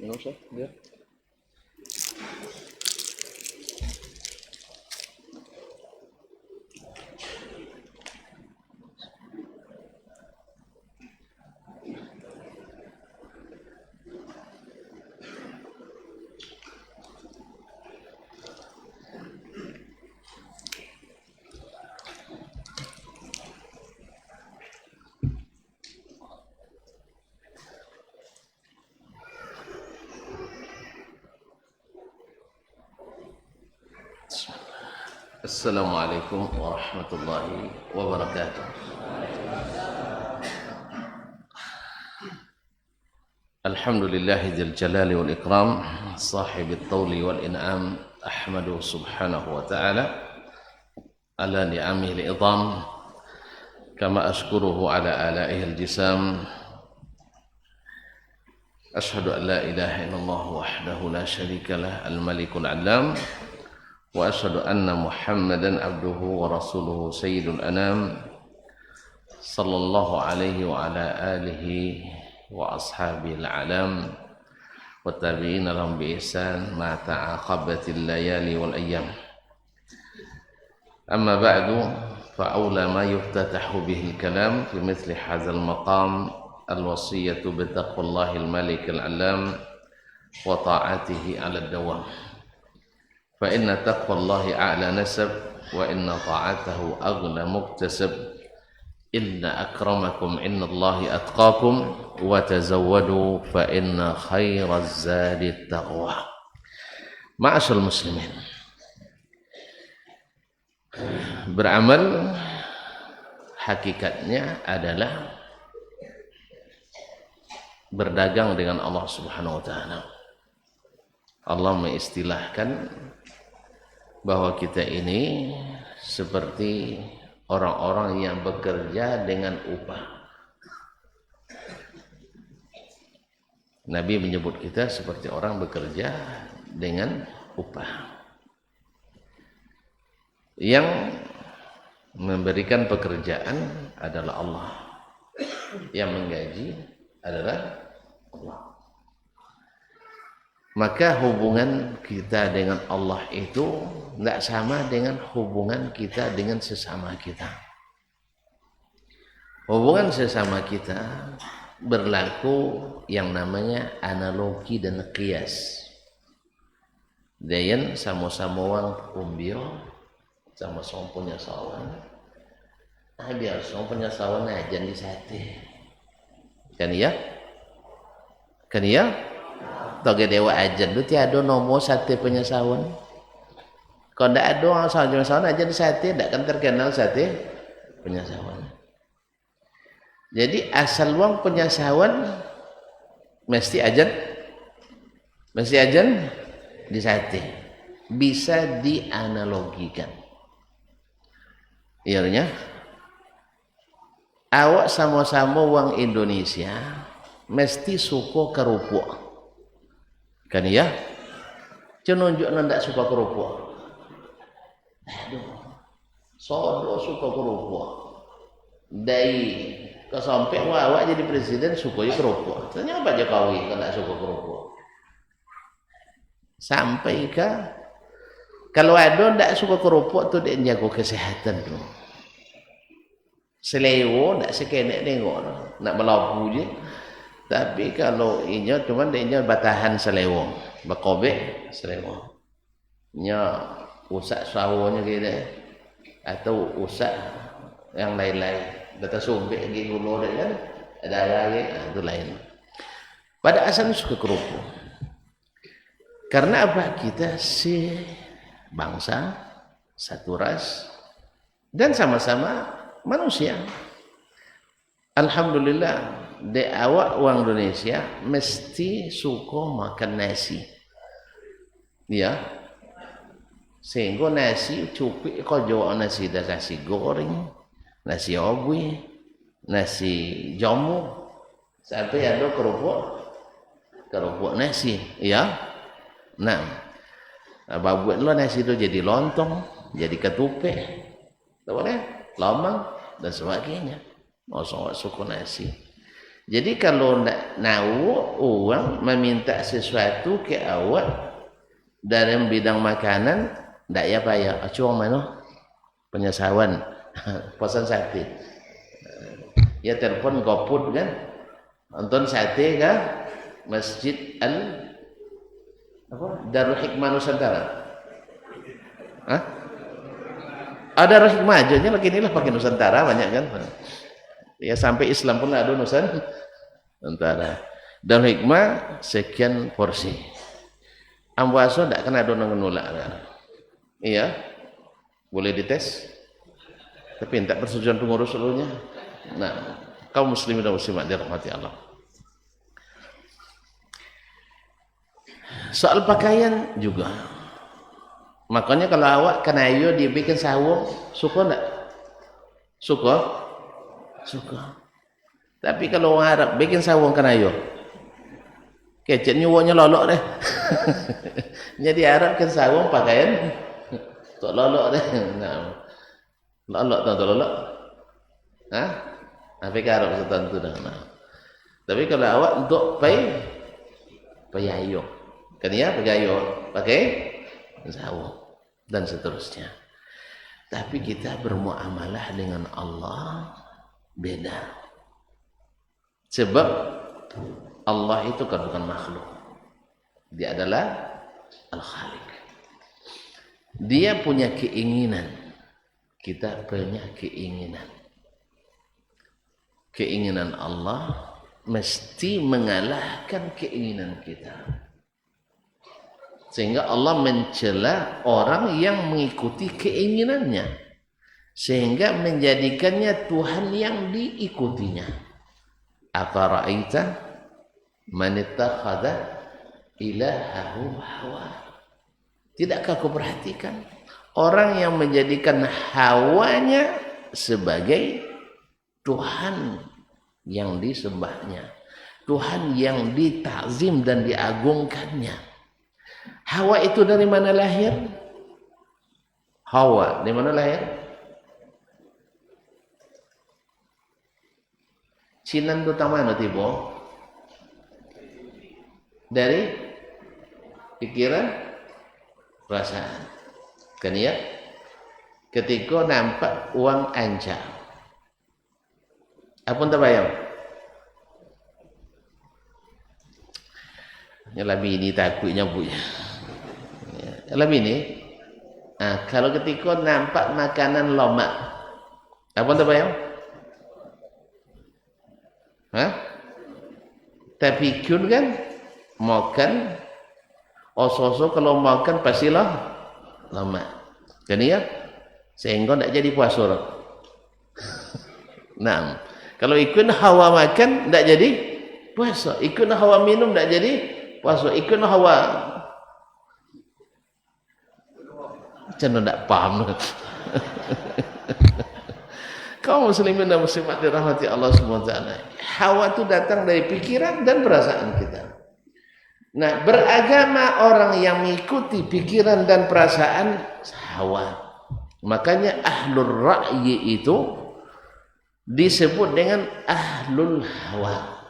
Nggak usah, biar. Assalamualaikum warahmatullahi wabarakatuh. Alhamdulillahi dzil jalali wal ikram, sahibit tawli wal in'am, ahmadu subhanahu wa ta'ala ala ni'amihi al-idham, kama ashkuruhu ala alaihi al-jisam. Ashhadu an la ilaha illallah wahdahu la syarika lah, al-malikul alam, wa asyhadu anna Muhammadan abduhu wa rasuluhu sayyidul anam, sallallahu alaihi wa ala alihi wa ashabil alam wa tabi'ina lahum bi ihsan ma ta'aqabatil layali wal ayyam. Amma ba'du, fa awla ma yuftatahu bihi al-kalam fi mithli hadzal maqam al-wasiyatu bi taqwallahil malikil alam wa ta'atihi 'ala ad-dawam. Fa inna taqwallahi a'la nasab wa inna ta'atahu aghla muktasab. Inna akramakum innallahi atqakum wa tazawwadu fa inna khairaz zadi taqwa. Ma'asyiral muslimin, beramal hakikatnya adalah berdagang dengan Allah Subhanahu wa taala. Allah mengistilahkan bahwa kita ini seperti orang-orang yang bekerja dengan upah. Nabi menyebut kita seperti orang bekerja dengan upah. Yang memberikan pekerjaan adalah Allah, yang menggaji adalah Allah. Maka hubungan kita dengan Allah itu tidak sama dengan hubungan kita dengan sesama kita. Hubungan sesama kita berlaku yang namanya analogi dan qiyas. Dayan sama-sama wang umbio, sama-sama punya sawan. Biar sama punya sawan aja di sate. Kan iya? Kan iya? Toge dewa aja lu tiada nomo sate penyasawan. Kalau tidak ada penyasawan aja di sate, tidak akan terkenal sate penyasawan. Jadi asal uang penyasawan mesti ajan di sate. Bisa dianalogikan. Iyanya, awak sama-sama uang Indonesia mesti suka kerupuk. Kan ya, cenunjuk ndak suka kerupuk. Aduh, sodo suka kerupuk. Dari kesampai awak jadi presiden suka kerupuk. Ternyata Jokowi kan ndak suka kerupuk. Sampai ke kalau ada ndak suka kerupuk tuh dia jago kesehatan tuh. Selewo ndak sekenek nengok, nak melapu je. Tapi kalau inya cuma dia batahan selewong, bakobek selewong. Nya usak sawonya gitu, atau usak yang lain-lain. Bata sumbek gitu loh kan, ada lagi, itu lain. Pada asalnya suka kerupuk. Karena apa? Kita si bangsa satu ras dan sama-sama manusia. Alhamdulillah. De awak orang Indonesia mesti suka makan nasi, ya. Sehingga nasi cukup kau jawab nasi dah nasi goreng, nasi obui, nasi jamu, sampai ada kerupuk nasi, ya. Nah, buat lo nasi itu jadi lontong, jadi ketupat, boleh, lamang dan sebagainya. Mau suka nasi. Jadi kalau nak orang meminta sesuatu ke awak dalam bidang makanan, tak ya payah. Acuang mana? Penyesawan, pesan sate. Ya telepon GoFood kan, nonton sate kan, Masjid Darul Hikmah Nusantara. Hah? Ada Darul Hikmah aja nya lagi inilah pakai Nusantara banyak kan. Ya sampai Islam pun ada Nusantara. Darul Hikmah sekian porsi. Ambaso ndak kena ada ngenulak. Iya. Boleh dites. Tapi tidak persetujuan pengurus seluruhnya. Nah, kaum muslimin dan muslimat dirahmati Allah. Soal pakaian juga. Makanya kalau awak kanayo dibikin sawung, suka enggak? Suka? Suka. Tapi kalau orang Arab bikin sawung kanayo, kecet nyuwanya lolok deh. Jadi Arab kan sawung pakaian tok lolok deh. Nah. Lolok tahu lolok? Hah? Apa Arab tertentu dah. Nah. Tapi kalau awak untuk payayo. Kan ya payayo, pakai sawung dan seterusnya. Tapi kita bermuamalah dengan Allah beda. Sebab Allah itu kan bukan makhluk. Dia adalah Al-Khaliq. Dia punya keinginan. Kita punya keinginan. Keinginan Allah mesti mengalahkan keinginan kita. Sehingga Allah mencela orang yang mengikuti keinginannya. Sehingga menjadikannya Tuhan yang diikutinya. Afara'aita man ittakhadha ilahahu hawa. Tidakkah kau perhatikan orang yang menjadikan hawanya sebagai Tuhan yang disembahnya, Tuhan yang ditakzim dan diagungkannya. Hawa itu dari mana lahir? Hawa dari mana lahir? Cinan itu mana tiba? Dari pikiran, perasaan. Kan ya? Ketika nampak uang anca, apa yang terbayang? Lebih ini takutnya bu ya. Lebih ini. Nah, kalau ketika nampak makanan lomak, apa yang terbayang? Hah? Tapi kun kan makan, oso-oso kalau makan pastilah lama. Kan ya? Sehingga tidak jadi puasa. Nah, kalau ikut hawa makan tidak jadi puasa. Ikut hawa minum tidak jadi puasa. Ikut hawa macam tidak paham. Kaum muslimin dan muslimat dirahmati Allah SWT. Hawa itu datang dari pikiran dan perasaan kita. Nah, beragama orang yang mengikuti pikiran dan perasaan hawa. Makanya ahlul ra'yi itu disebut dengan ahlul hawa.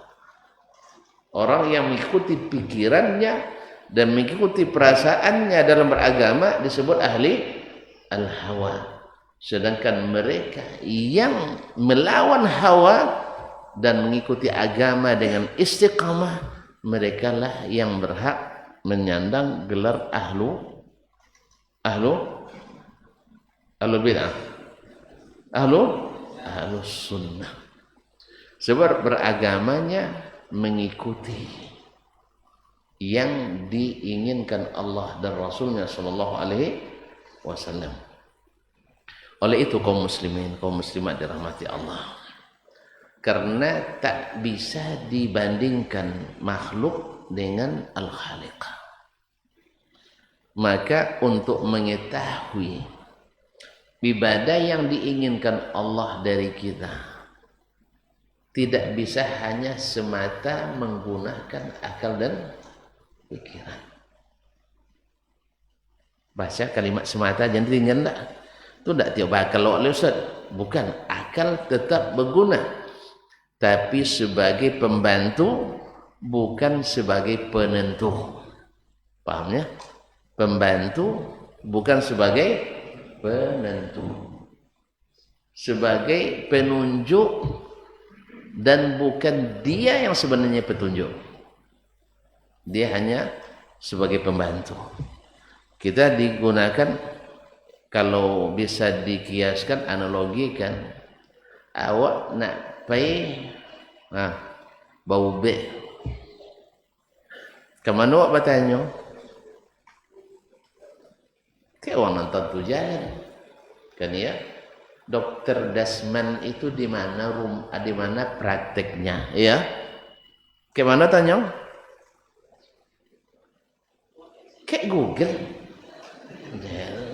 Orang yang mengikuti pikirannya dan mengikuti perasaannya dalam beragama disebut ahli al-hawa. Sedangkan mereka yang melawan hawa dan mengikuti agama dengan istiqamah, mereka lah yang berhak menyandang gelar ahlu bid'ah, ahlu sunnah. Sebab beragamanya mengikuti yang diinginkan Allah dan Rasulnya Sallallahu Alaihi Wasallam. Oleh itu kaum muslimin, kaum muslimat dirahmati Allah, karena tak bisa dibandingkan makhluk dengan Al-Khaliq, maka untuk mengetahui ibadah yang diinginkan Allah dari kita, tidak bisa hanya semata menggunakan akal dan pikiran. Baca kalimat semata jangan tinggal tak. Itu tak tiap akal oleh Ustaz. Bukan, akal tetap berguna. tapi sebagai pembantu, bukan sebagai penentu. Paham ya? Pembantu bukan sebagai penentu, sebagai penunjuk, dan bukan dia yang sebenarnya petunjuk. Dia hanya sebagai pembantu. Kita digunakan, kalau bisa dikiaskan, analogikan, awak nak pergi bau be, kemana awak bertanya? Kayak orang nonton tujuan kan ya. Dokter Dasman itu di mana prakteknya ya? Kemana tanya? Kayak Google.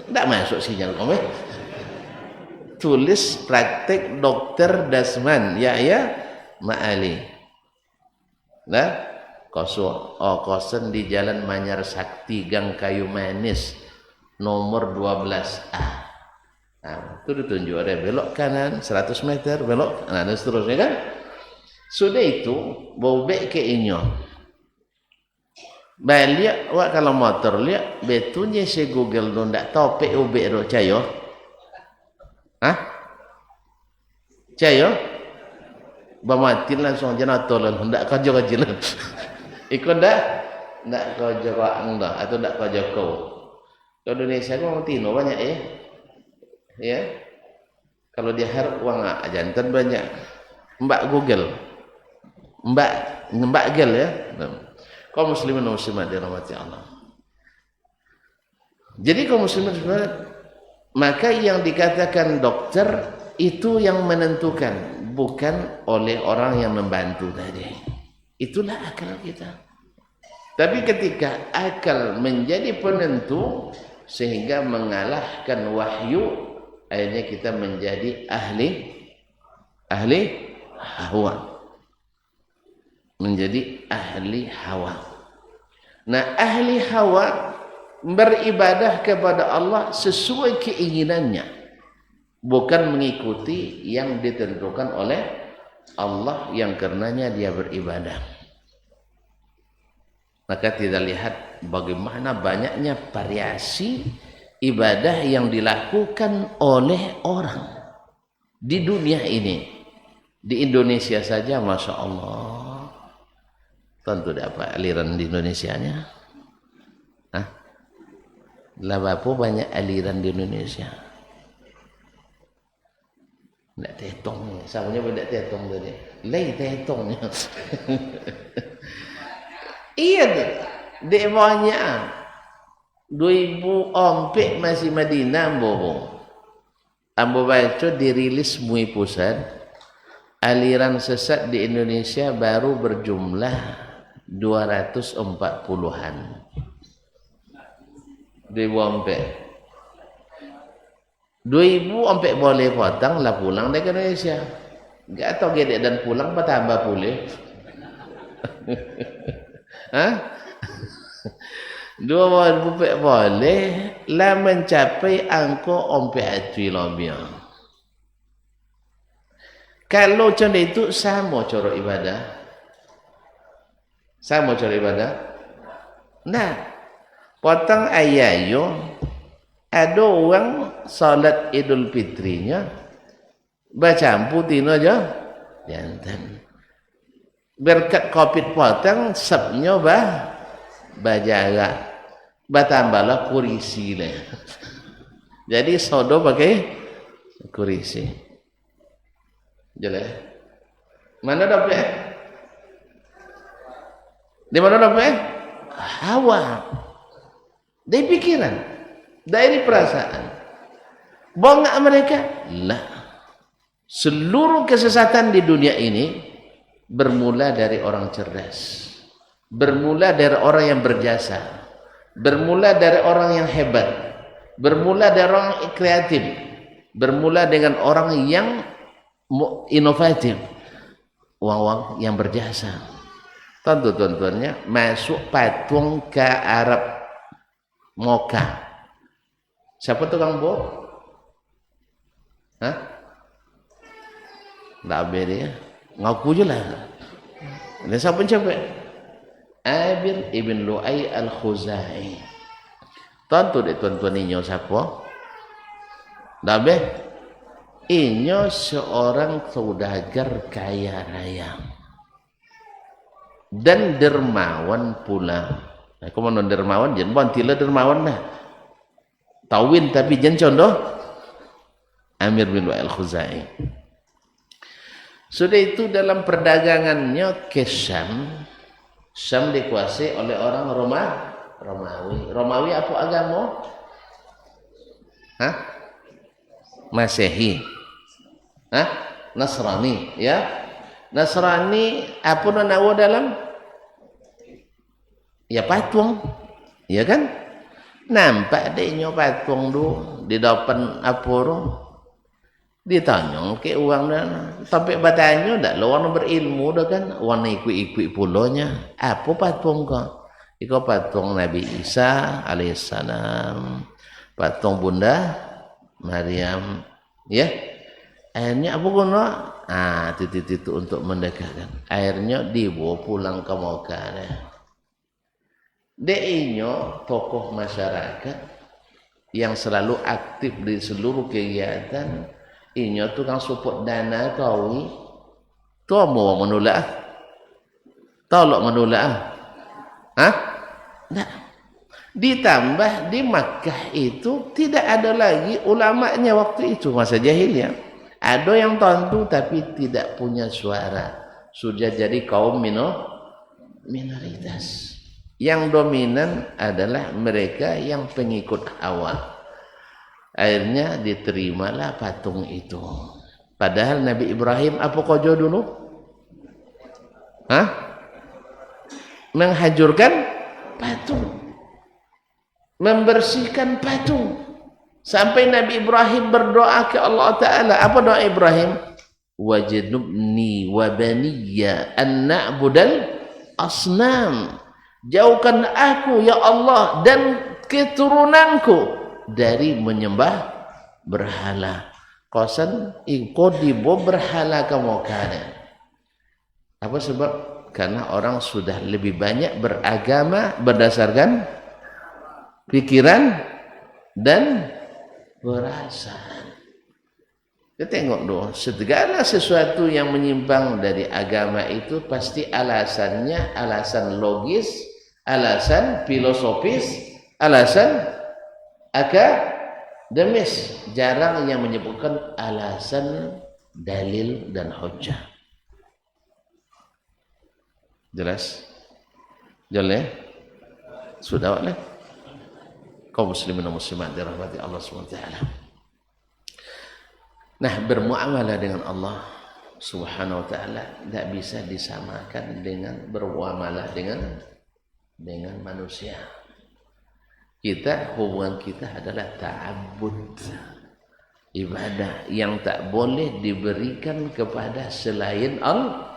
Tidak masuk sinyal kamu. Tulis praktek Dokter Dasman ya Ma'ali. Nah, kosen di Jalan Manyar Sakti, Gang Kayu Manis, nomor 12A. Nah, itu ditunjuk ada belok kanan 100 meter belok, dan seterusnya kan. Sudah itu bau bek ke inyo. Balik wak kalau motor lihat betunya si Google do ndak tahu PUB do cayo. Cayo? Bamatin langsung janato lah ndak kajo-kajo. Ikut ndak kajo kau atau ndak kajo kau. Di Indonesia kan orang Tino banyak ya. Kalau dia harap uang jantan banyak. Mbak Google, Mbak Gel ya. Kaum muslimin dan muslimat dirahmati Allah. Jadi kaum muslimin maka yang dikatakan dokter itu yang menentukan, bukan oleh orang yang membantu tadi. Itulah akal kita. Tapi ketika akal menjadi penentu sehingga mengalahkan wahyu, akhirnya kita menjadi ahli hawa. Menjadi ahli hawa. Nah, ahli hawa beribadah kepada Allah sesuai keinginannya, bukan mengikuti yang ditentukan oleh Allah yang karenanya dia beribadah. Maka tidak lihat bagaimana banyaknya variasi ibadah yang dilakukan oleh orang di dunia ini. Di Indonesia saja Masya Allah, tentu dapat aliran di Indonesianya. Lah apa banyak aliran di Indonesia. Ndak tetong, samanya benda tetong tadi. Lai tetongnya. Iya dek banyak. 2004 masih Madinah ambo baca dirilis MUI pusat, aliran sesat di Indonesia baru berjumlah 240-an. 2004 boleh potong lah pulang dari Indonesia. Enggak tahu gedek dan pulang bertambah boleh. 2004 boleh lah mencapai angka 4 lebih. Kalau macam itu sama cara ibadah. Sama cara ibadah. Nah, potong ayayo ada orang salat Idul Fitrinya bercampur tino aja jantan. Berkat Covid potong sabnya bajaga. Bertambahlah kurisi lah. Jadi sodo pakai kurisi. Jelas. Mana dapat? Di mana dapat? Hawa. Dari pikiran, dari perasaan. Bongak mereka? Lah. Seluruh kesesatan di dunia ini bermula dari orang cerdas. Bermula dari orang yang berjasa. Bermula dari orang yang hebat. Bermula dari orang yang kreatif. Bermula dengan orang yang inovatif. Orang yang berjasa. Tentu tuan-tuannya masuk patung ke Arab Moka. Siapa tukang bo? Hah? Nggak beda ya. Ngaku je lah. Dan siapa siapa? Amir ibn Lu'ay al-Khuzai. Tentu dek tuan-tuan inyo siapa? Dabe? Inyo seorang saudagar kaya raya dan dermawan pula. Aku mau dermawan, jangan bukan tila dermawan lah. Tawin tapi jangan contoh. Amir bin Lu'ay al-Khuzai. Sudah itu dalam perdagangannya ke Syam. Syam dikuasai oleh orang Romawi. Romawi apa agama? Hah? Masehi. Hah? Nasrani, ya. Nasrani apa nawa dalam? Ya patung. Ya kan? Nampak deh patung tu di depan apa tu? Ditanya ke uang dah. Tapi bertanya dah orang berilmu dah kan. Orang ikut-ikut pulanya. Apa patung kau? Iko patung Nabi Isa alaihissalam. Patung Bunda Maryam. Ya. Akhirnya apa guna? Titik-titik untuk mendekatkan. Akhirnya dibawa pulang ke Mekah. Dia tokoh masyarakat yang selalu aktif di seluruh kegiatan. Inyo tukang support dana kawi. Tu mau menolak. Tolok menolak. Hah? Nah. Ditambah di Makkah itu tidak ada lagi ulamanya waktu itu masa jahiliyah. Ada yang tentu tapi tidak punya suara. Sudah jadi kaum minoritas. Yang dominan adalah mereka yang pengikut hawa. Akhirnya diterimalah patung itu. Padahal Nabi Ibrahim apa kojo dulu? Hah? Menghajurkan patung. Membersihkan patung. Sampai Nabi Ibrahim berdoa ke Allah Ta'ala. Apa doa Ibrahim? Wajnubni wa baniya an na'budal asnam. Jauhkan aku ya Allah dan keturunanku dari menyembah berhala. Kosan ingkodibo berhala kamu kana. Apa sebab? Karena orang sudah lebih banyak beragama berdasarkan pikiran dan perasaan. Kita tengok doh, segala sesuatu yang menyimpang dari agama itu pasti alasannya alasan logis, alasan filosofis, alasan akademis. Jarang yang menyebutkan alasan dalil dan hujjah. Jelas? Jelas? Sudah lah. Kaum muslimin dan muslimat dirahmati Allah SWT. Nah, bermuamalah dengan Allah Subhanahu wa taala tidak bisa disamakan dengan bermuamalah dengan manusia. Hubungan kita adalah ta'abbud, ibadah yang tak boleh diberikan kepada selain Allah.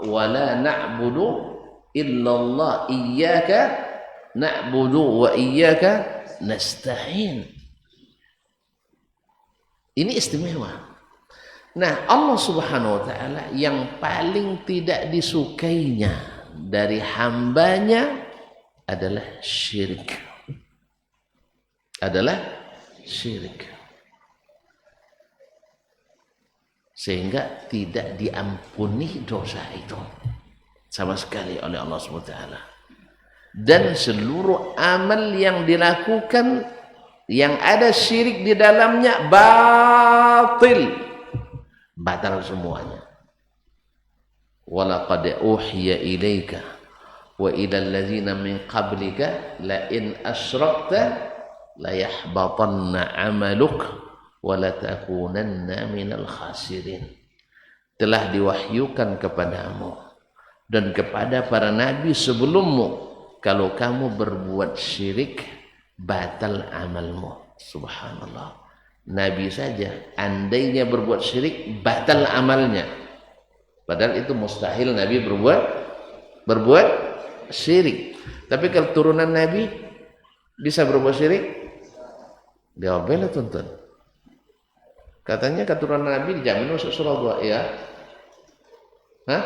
Wala na'budu illallah iyyaka na'budu wa iyyaka nasta'in. Ini istimewa. Nah, Allah Subhanahu wa taala yang paling tidak disukainya dari hambanya adalah syirik. Sehingga tidak diampuni dosa itu sama sekali oleh Allah Subhanahu wa taala. Dan seluruh amal yang dilakukan yang ada syirik di dalamnya batal semuanya. Walaqad uhiya ilaika wa ila allazina min qablika la in asyrakta la yahbatanna 'amaluk wa la takunanna minal khasirin. Telah diwahyukan kepadamu dan kepada para nabi sebelummu, kalau kamu berbuat syirik batal amalmu. Subhanallah. Nabi saja andainya berbuat syirik batal amalnya. Padahal itu mustahil Nabi berbuat syirik. Tapi kalau turunan Nabi bisa berbuat syirik? Jawabnya tuntun. Katanya keturunan Nabi dijamin masuk surga, ya. Hah?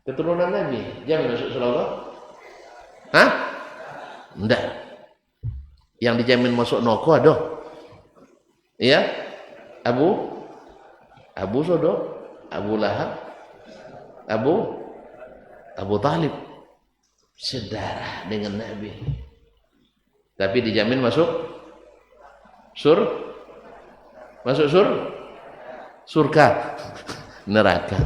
Keturunan Nabi jamin masuk surga? Hah? Enggak. Yang dijamin masuk neraka ada. Iya? Abu Sodo, Abu Lahab, Abu Talib, sedarah dengan Nabi. Tapi dijamin masuk surga, neraka.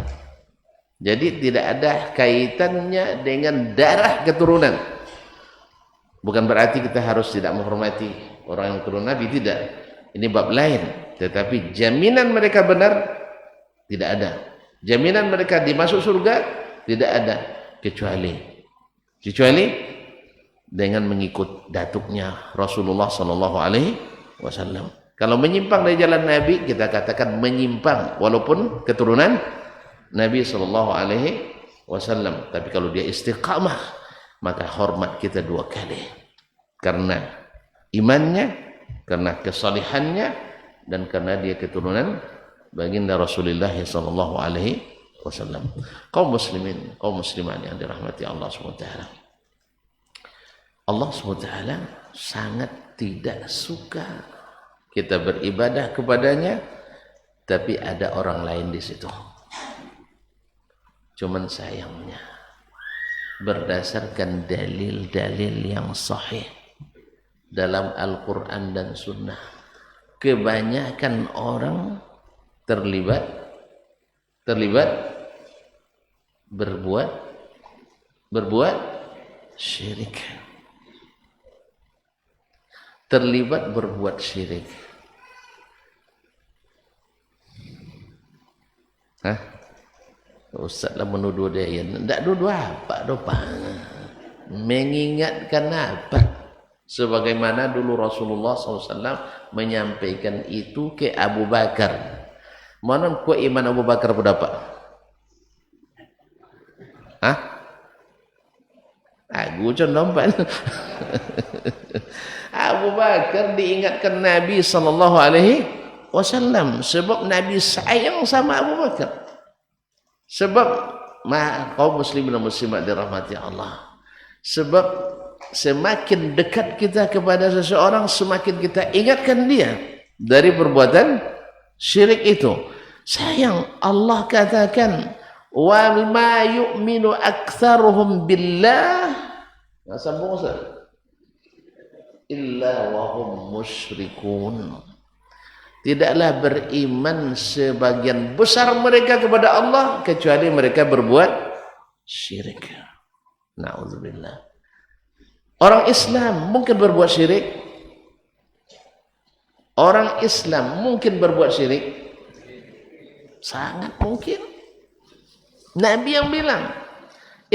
Jadi tidak ada kaitannya dengan darah keturunan. Bukan berarti kita harus tidak menghormati orang yang turun Nabi, tidak. Ini bab lain. Tetapi jaminan mereka benar tidak ada. Jaminan mereka dimasuk surga tidak ada, kecuali dengan mengikut datuknya Rasulullah sallallahu alaihi wasallam. Kalau menyimpang dari jalan Nabi, kita katakan menyimpang walaupun keturunan Nabi sallallahu alaihi wasallam. Tapi kalau dia istiqamah, maka hormat kita dua kali. Karena imannya, karena kesalihannya, dan karena dia keturunan baginda Rasulullah sallallahu alaihi wasallam. Kaum muslimin, kaum muslimat yang dirahmati Allah Subhanahu wa taala. Allah Subhanahu wa taala sangat tidak suka kita beribadah kepadanya tapi ada orang lain di situ. Cuman sayangnya berdasarkan dalil-dalil yang sahih dalam Al-Quran dan Sunnah, kebanyakan orang terlibat berbuat syirik. Terlibat berbuat syirik. Hah? Ustaz lah menuduh dia. Ya, tidak nuduh apa dopa. Mengingatkan apa? Sebagaimana dulu Rasulullah SAW menyampaikan itu ke Abu Bakar. Mana ku iman Abu Bakar berapa? Hah? Aku condompan. Abu Bakar diingatkan Nabi sallallahu alaihi wasallam sebab Nabi sayang sama Abu Bakar. Sebab kaum muslimin dan muslimat dirahmati Allah. Sebab semakin dekat kita kepada seseorang, semakin kita ingatkan dia dari perbuatan syirik itu. Sayang, Allah katakan wa ma yu'minu aktsaruhum billah. Nah, sambung Ustaz. Illa wahum musyrikun. Tidaklah beriman sebagian besar mereka kepada Allah kecuali mereka berbuat syirik. Na'udzubillah. Orang Islam mungkin berbuat syirik. Orang Islam mungkin berbuat syirik. Sangat mungkin. Nabi yang bilang,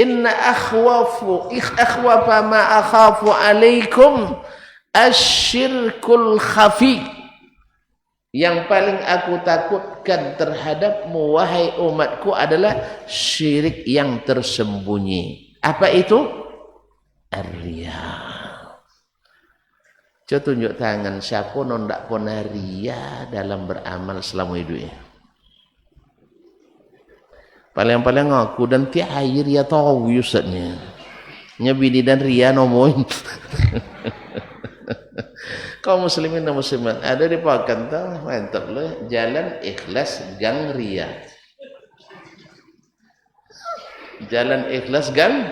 inna akhwafa ma akhafu alaikum asyirkul khafi. Yang paling aku takutkan terhadapmu wahai umatku adalah syirik yang tersembunyi. Apa itu? Ar-riya. Coba tunjuk tangan siapa ndak pernah riya dalam beramal selama hidupnya. Paling-paling aku dan tiap air ya tahu Ustaznya. Nyabini dan ria nomoin. Kaum muslimin dan muslimat ada di Pakan tau, mantap lah. Jalan ikhlas gang ria. Jalan ikhlas gang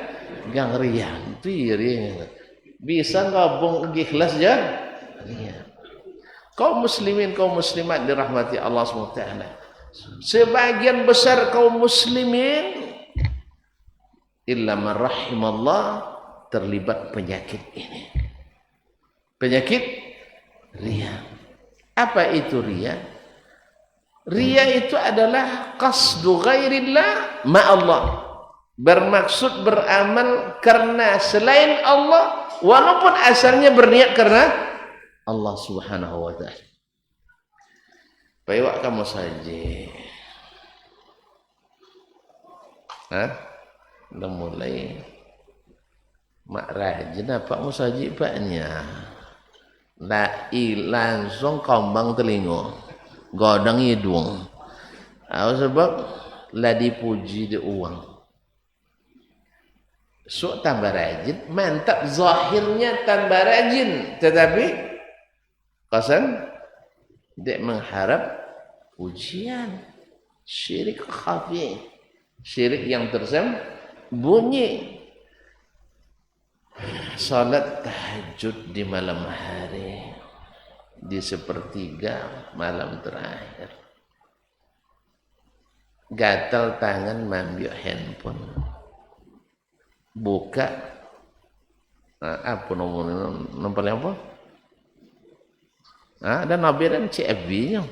ria. Itu ria. Bisa gabung ikhlas ya? Ria. Kaum muslimin, kaum muslimat dirahmati Allah SWT. Sebagian besar kaum muslimin illa man rahimallah terlibat penyakit ini. Penyakit riya. Apa itu riya? Riya itu adalah qasdu ghairillah ma'allah. Bermaksud beramal karena selain Allah walaupun asalnya berniat karena Allah Subhanahu wa taala. Baik kamu saja. Hah? Udah mulai mak rajin apa mu saja paknya. Langsung kombang telinga. Godang hidung. Sebab lah dipuji di uang. So tambah rajin, mantap zahirnya tambah rajin, tetapi qasan dia mengharap pujian. Syirik khafi, syirik yang tersembunyi. Salat tahajud di malam hari, di sepertiga malam terakhir, gatal tangan ambil handphone, buka apa nomor apa? Ada nabiran CFB-nya.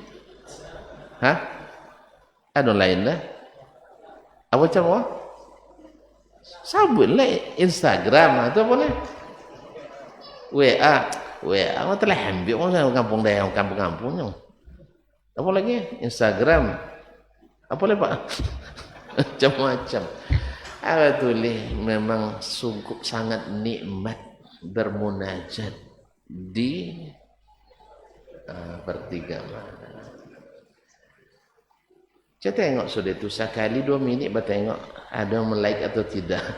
Ada lain lah. Apa cara? Sabun lah Instagram atau apa nih? WA telah ambil orang kampung daerah, kampung-kampungnya. Apa lagi? Instagram. Apa lagi Pak? Macam-macam. Tulis memang sungguh sangat nikmat bermunajat di pertiga malam. Saya tengok sudah itu sekali 2 minit bertengok ada yang like atau tidak.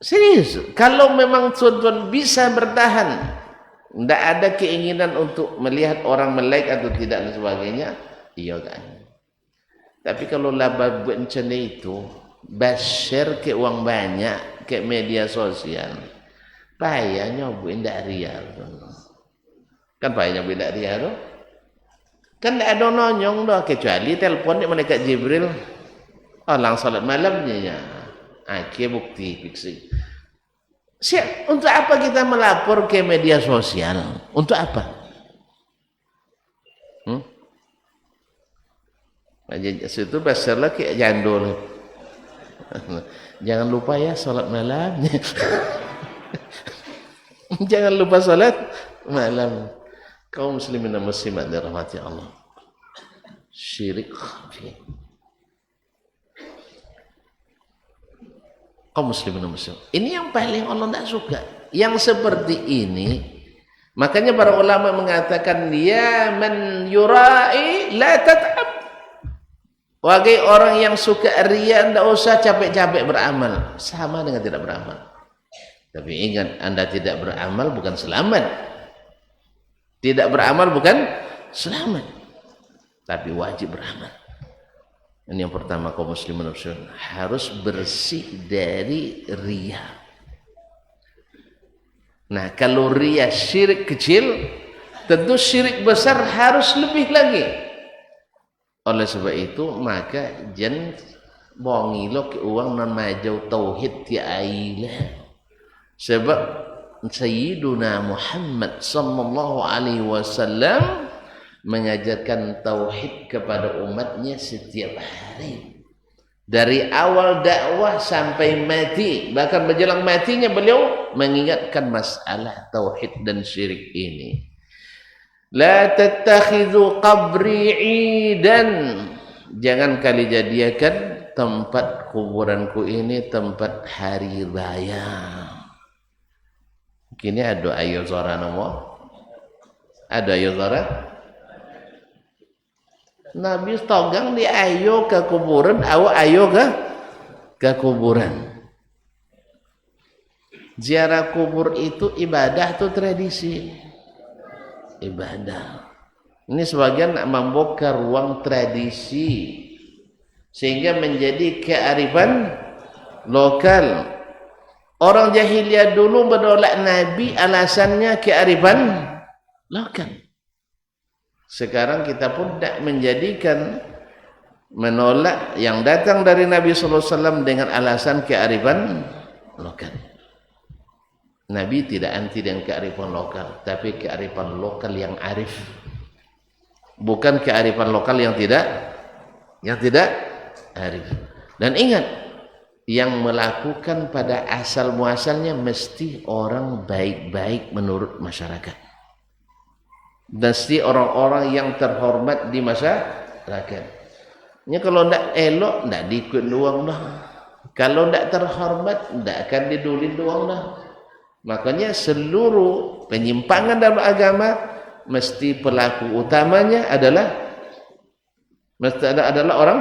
Serius, kalau memang tuan-tuan bisa bertahan, tidak ada keinginan untuk melihat orang like atau tidak dan sebagainya, iya kan. Tapi kalau laba buat macam itu, share ke uang banyak ke media sosial, payahnya buat tidak real. Kan payahnya buat tidak real tu. Kan tidak ada nonyong dah, kecuali telefon di malaikat Jibril. Orang salat malamnya ya. Akhir bukti fiksi. Siap, untuk apa kita melapor ke media sosial? Untuk apa? Situ pasal lagi jandul. Jangan lupa ya salat malam. Jangan lupa salat malam. Kaum muslimin dan muslimat dirahmati Allah. Syirik khafi. Kaum muslimin dan muslimat. Ini yang paling Allah tidak suka. Yang seperti ini, makanya para ulama mengatakan ya man yurai la tat'ab. Wahai orang yang suka riya, tidak usah capek-capek beramal. Sama dengan tidak beramal. Tapi ingat, Anda tidak beramal bukan selamat. Tidak beramal bukan selamat, tapi wajib beramal. Ini yang pertama, kaum muslimin harus bersih dari riya. Nah, kalau riya syirik kecil, tentu syirik besar harus lebih lagi. Oleh sebab itu, maka jangan bongilo ke uang nan majau tauhid ti ailah. Sebab Sayyiduna Muhammad sallallahu alaihi wasallam mengajarkan tauhid kepada umatnya setiap hari. Dari awal dakwah sampai mati, bahkan menjelang matinya beliau mengingatkan masalah tauhid dan syirik ini. La tattakhidhu qabri idan. Jangan kali jadikan tempat kuburanku ini tempat hari raya. Kini ada ayo zara nama, ada ayo zara. Nabi togang di ayo ke kuburan, awak ayo ke kuburan. Ziarah kubur itu ibadah atau tradisi? Ibadah. Ini sebagian membuka ruang tradisi sehingga menjadi kearifan lokal. Orang jahiliyah dulu menolak Nabi alasannya kearifan lokal. Sekarang kita pun tidak menjadikan menolak yang datang dari Nabi sallallahu alaihi wasallam dengan alasan kearifan lokal. Nabi tidak anti dengan kearifan lokal, tapi kearifan lokal yang arif. Bukan kearifan lokal yang tidak arif. Dan ingat, yang melakukan pada asal muasalnya mesti orang baik-baik menurut masyarakat. Mesti orang-orang yang terhormat di masyarakat. Ini kalau tidak elok, tidak diikut doang dah. Kalau tidak terhormat, tidak akan didulin doang dah. Makanya seluruh penyimpangan dalam agama mesti pelaku utamanya adalah orang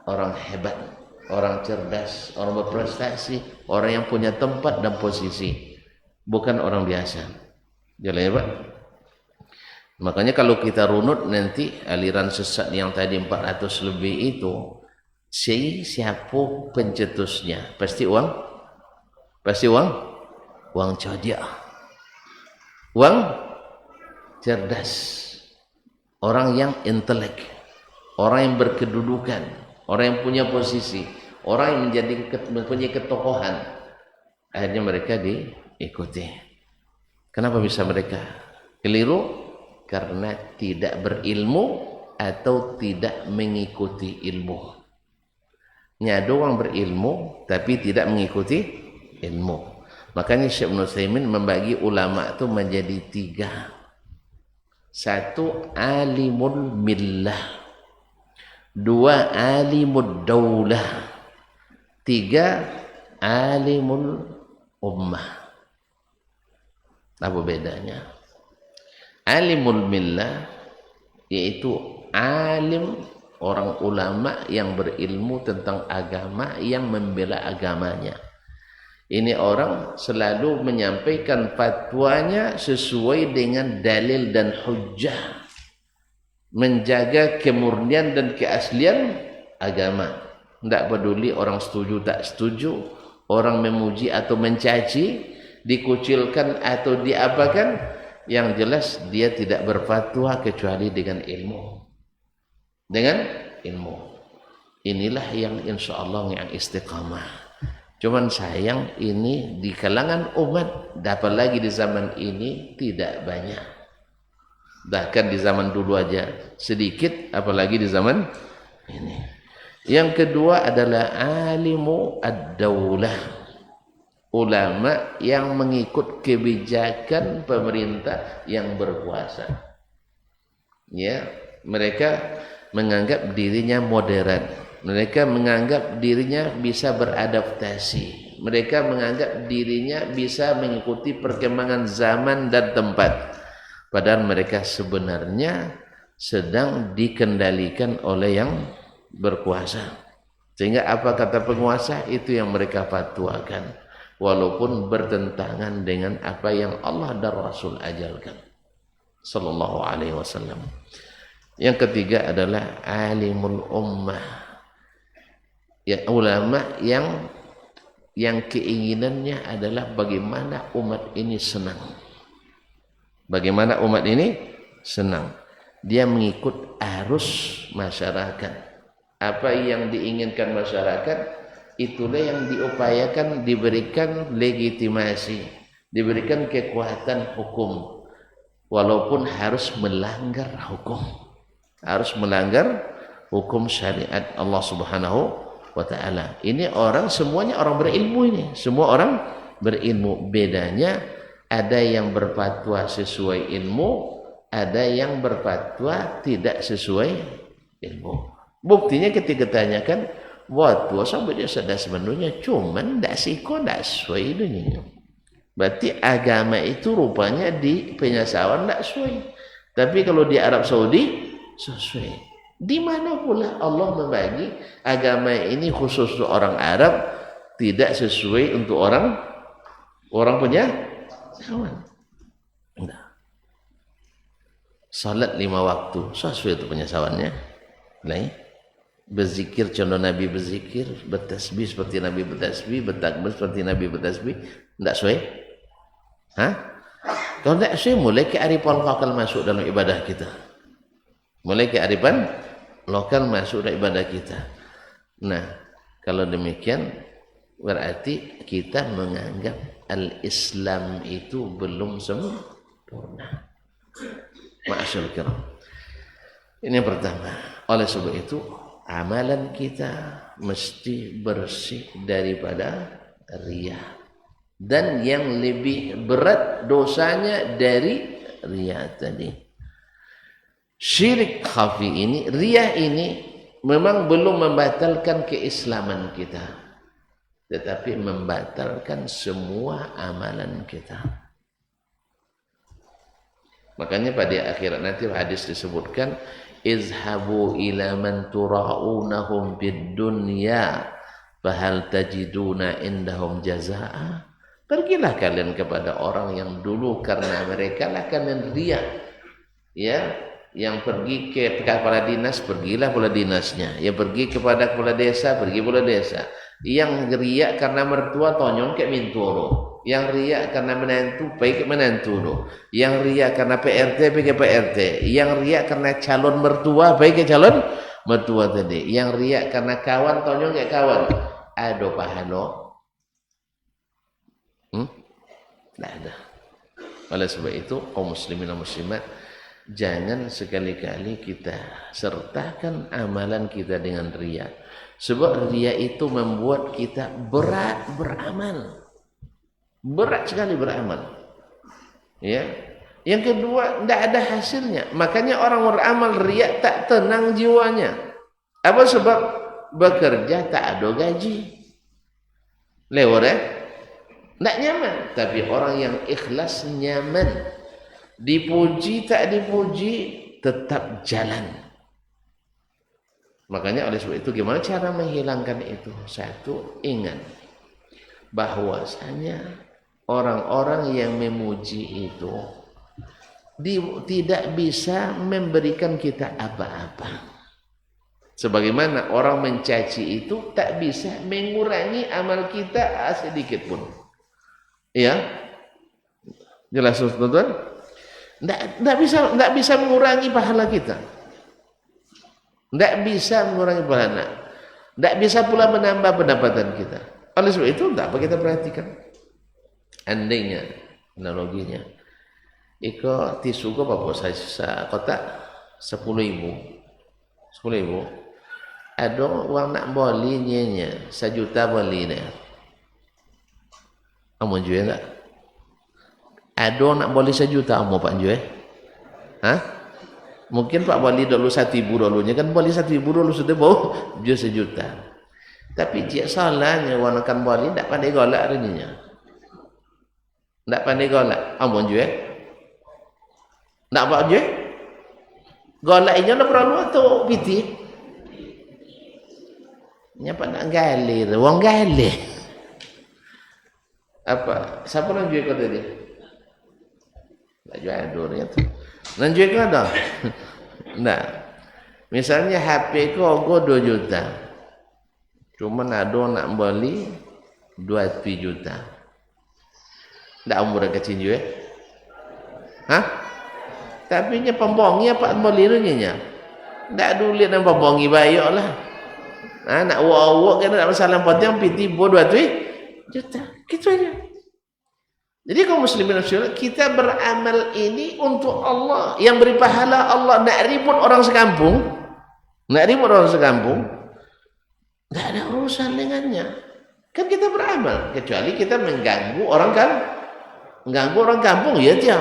orang hebat, orang cerdas, orang berprestasi, orang yang punya tempat dan posisi, bukan orang biasa. Jelas ya Pak? Makanya kalau kita runut nanti aliran sesat yang tadi 400 lebih itu, siapa pencetusnya? Pasti uang? Pasti uang? Uang cerdas. Uang cerdas. Orang yang intelek, orang yang berkedudukan, orang yang punya posisi, orang yang mempunyai ketokohan. Akhirnya mereka diikuti. Kenapa bisa mereka keliru? Karena tidak berilmu atau tidak mengikuti ilmu. Ada orang berilmu tapi tidak mengikuti ilmu. Makanya Syekh Ibnu Utsaimin membagi ulama itu menjadi 3. 1 alimul millah, 2 alimud daulah, 3 alimul ummah. Apa bedanya? Alimul millah yaitu alim, orang ulama yang berilmu tentang agama, yang membela agamanya. Ini orang selalu menyampaikan fatwanya sesuai dengan dalil dan hujjah, menjaga kemurnian dan keaslian agama. Tidak peduli orang setuju tak setuju, orang memuji atau mencaci, dikucilkan atau diapakan, yang jelas dia tidak berfatwa kecuali dengan ilmu. Dengan ilmu. Inilah yang insya Allah yang istiqamah. Cuman sayang ini di kalangan umat, dapat lagi di zaman ini tidak banyak. Bahkan di zaman dulu aja sedikit, apalagi di zaman ini. Yang kedua adalah alimu ad-daulah, ulama yang mengikut kebijakan pemerintah yang berkuasa. Ya, mereka menganggap dirinya modern. Mereka menganggap dirinya bisa beradaptasi. Mereka menganggap dirinya bisa mengikuti perkembangan zaman dan tempat. Padahal mereka sebenarnya sedang dikendalikan oleh yang berkuasa. Sehingga apa kata penguasa itu yang mereka fatwakan, walaupun bertentangan dengan apa yang Allah dan Rasul ajarkan sallallahu alaihi wasallam. Yang ketiga adalah alimul ummah, ya, ulama yang keinginannya adalah bagaimana umat ini senang. Bagaimana umat ini senang. Dia mengikut arus masyarakat. Apa yang diinginkan masyarakat, itulah yang diupayakan, diberikan legitimasi, diberikan kekuatan hukum, walaupun harus melanggar hukum, harus melanggar hukum syariat Allah Subhanahu wa Ta'ala. Ini orang semuanya orang berilmu, ini semua orang berilmu. Bedanya ada yang berfatwa sesuai ilmu, ada yang berfatwa tidak sesuai ilmu. Buktinya ketika tanyakan, waktu sampai dia sadar sebenarnya cuman tidak siko, tidak sesuai dunia. Berarti agama itu rupanya di penyasawan tidak sesuai. Tapi kalau di Arab Saudi sesuai. Di mana pula Allah membagi agama ini khusus untuk orang Arab, tidak sesuai untuk orang punya sawan. Tidak. Salat 5 waktu sesuai untuk penyasawannya. Lain. Berzikir contoh Nabi berzikir, bertasbih seperti Nabi bertasbih, bertakbir seperti Nabi bertasbih, tidak sesuai? Hah? Kalau tidak sesuai, mulai kearifan lokal masuk dalam ibadah kita. Mulai kearifan lokal masuk dalam ibadah kita. Nah, kalau demikian berarti kita menganggap al-Islam itu belum sempurna. Ma'asyul kiram. Ini yang pertama. Oleh sebab itu, amalan kita mesti bersih daripada riya. Dan yang lebih berat dosanya dari riya tadi. Syirik khafi ini, riya ini memang belum membatalkan keislaman kita, tetapi membatalkan semua amalan kita. Makanya pada akhirat nanti hadis disebutkan izhabu ila man tura'unahum bid dunya fahal tajiduna indahum jazaa. Pergilah kalian kepada orang yang dulu karena mereka lah kalian riya. Ya, yang pergi ke kepala dinas, pergilah kepala dinasnya. Yang pergi kepada kepala desa, pergi kepala desa. Yang riya karena mertua tonyong ke mintoro. Yang riya karena menantu, pergi ke menantu lo. Yang riya karena PRT, pergi ke PRT. Yang riya karena calon mertua, pergi ke calon mertua tadi. Yang riya karena kawan tonyong ke kawan. Ada pahala? Tidak ada. Oleh sebab itu, kaum muslimin dan muslimat, jangan sekali-kali kita sertakan amalan kita dengan riya. Sebab riya itu membuat kita berat beramal. Berat sekali beramal. Ya. Yang kedua, tidak ada hasilnya. Makanya orang beramal riya tak tenang jiwanya. Apa sebab? Bekerja tak ada gaji. Lewat tidak nyaman. Tapi orang yang ikhlas nyaman. Dipuji tak dipuji tetap jalan. Makanya oleh sebab itu gimana cara menghilangkan itu? Satu, ingat bahwasanya orang-orang yang memuji itu tidak bisa memberikan kita apa-apa. Sebagaimana orang mencaci itu tak bisa mengurangi amal kita sedikit pun. Ya, jelas teman-teman? Tidak bisa mengurangi pahala kita. Tidak bisa mengurangi pahala. Tidak bisa pula menambah pendapatan kita. Oleh sebab itu tidak apa kita perhatikan. Andainya analoginya, iko tisu ko apa sa kotak 10.000. 10.000. Ada uang nak beli nyenya 1 juta beli ni. Kamu jual tak? Ada nak beli 1 juta kamu Pak jual? Hah? Mungkin Pak beli dulu 1.000 dulunya kan beli 1.000 dulu sudah bau jual 1 juta. Tapi dia salahnya orang kan beli tak pandai golak rininya. Tak pandai golak. Kamu jual? Tak Pak jual? Golak ini nak perlu atau piti? Nyapa nak gali, wong gali. Apa? Siapa nak jual kau tadi? Tak jual dulu tu. Nak jual kau dah? Nah, misalnya HP kau 2 juta. Cuma ada nak beli 2 juta. Tak umur kecil jual? Hah? Tapi nya pembongi apa beli nya? Tak dulit dan pembongi bayar lah. Nak awak kan nak masalah penting piti bo 2 juta. Gitu aja. Jadi kaum muslimin muslimat kita beramal ini untuk Allah yang beri pahala Allah. Nak ribut orang sekampung, tak ada urusan dengannya. Kan kita beramal, kecuali kita mengganggu orang kan, mengganggu orang kampung ya dia.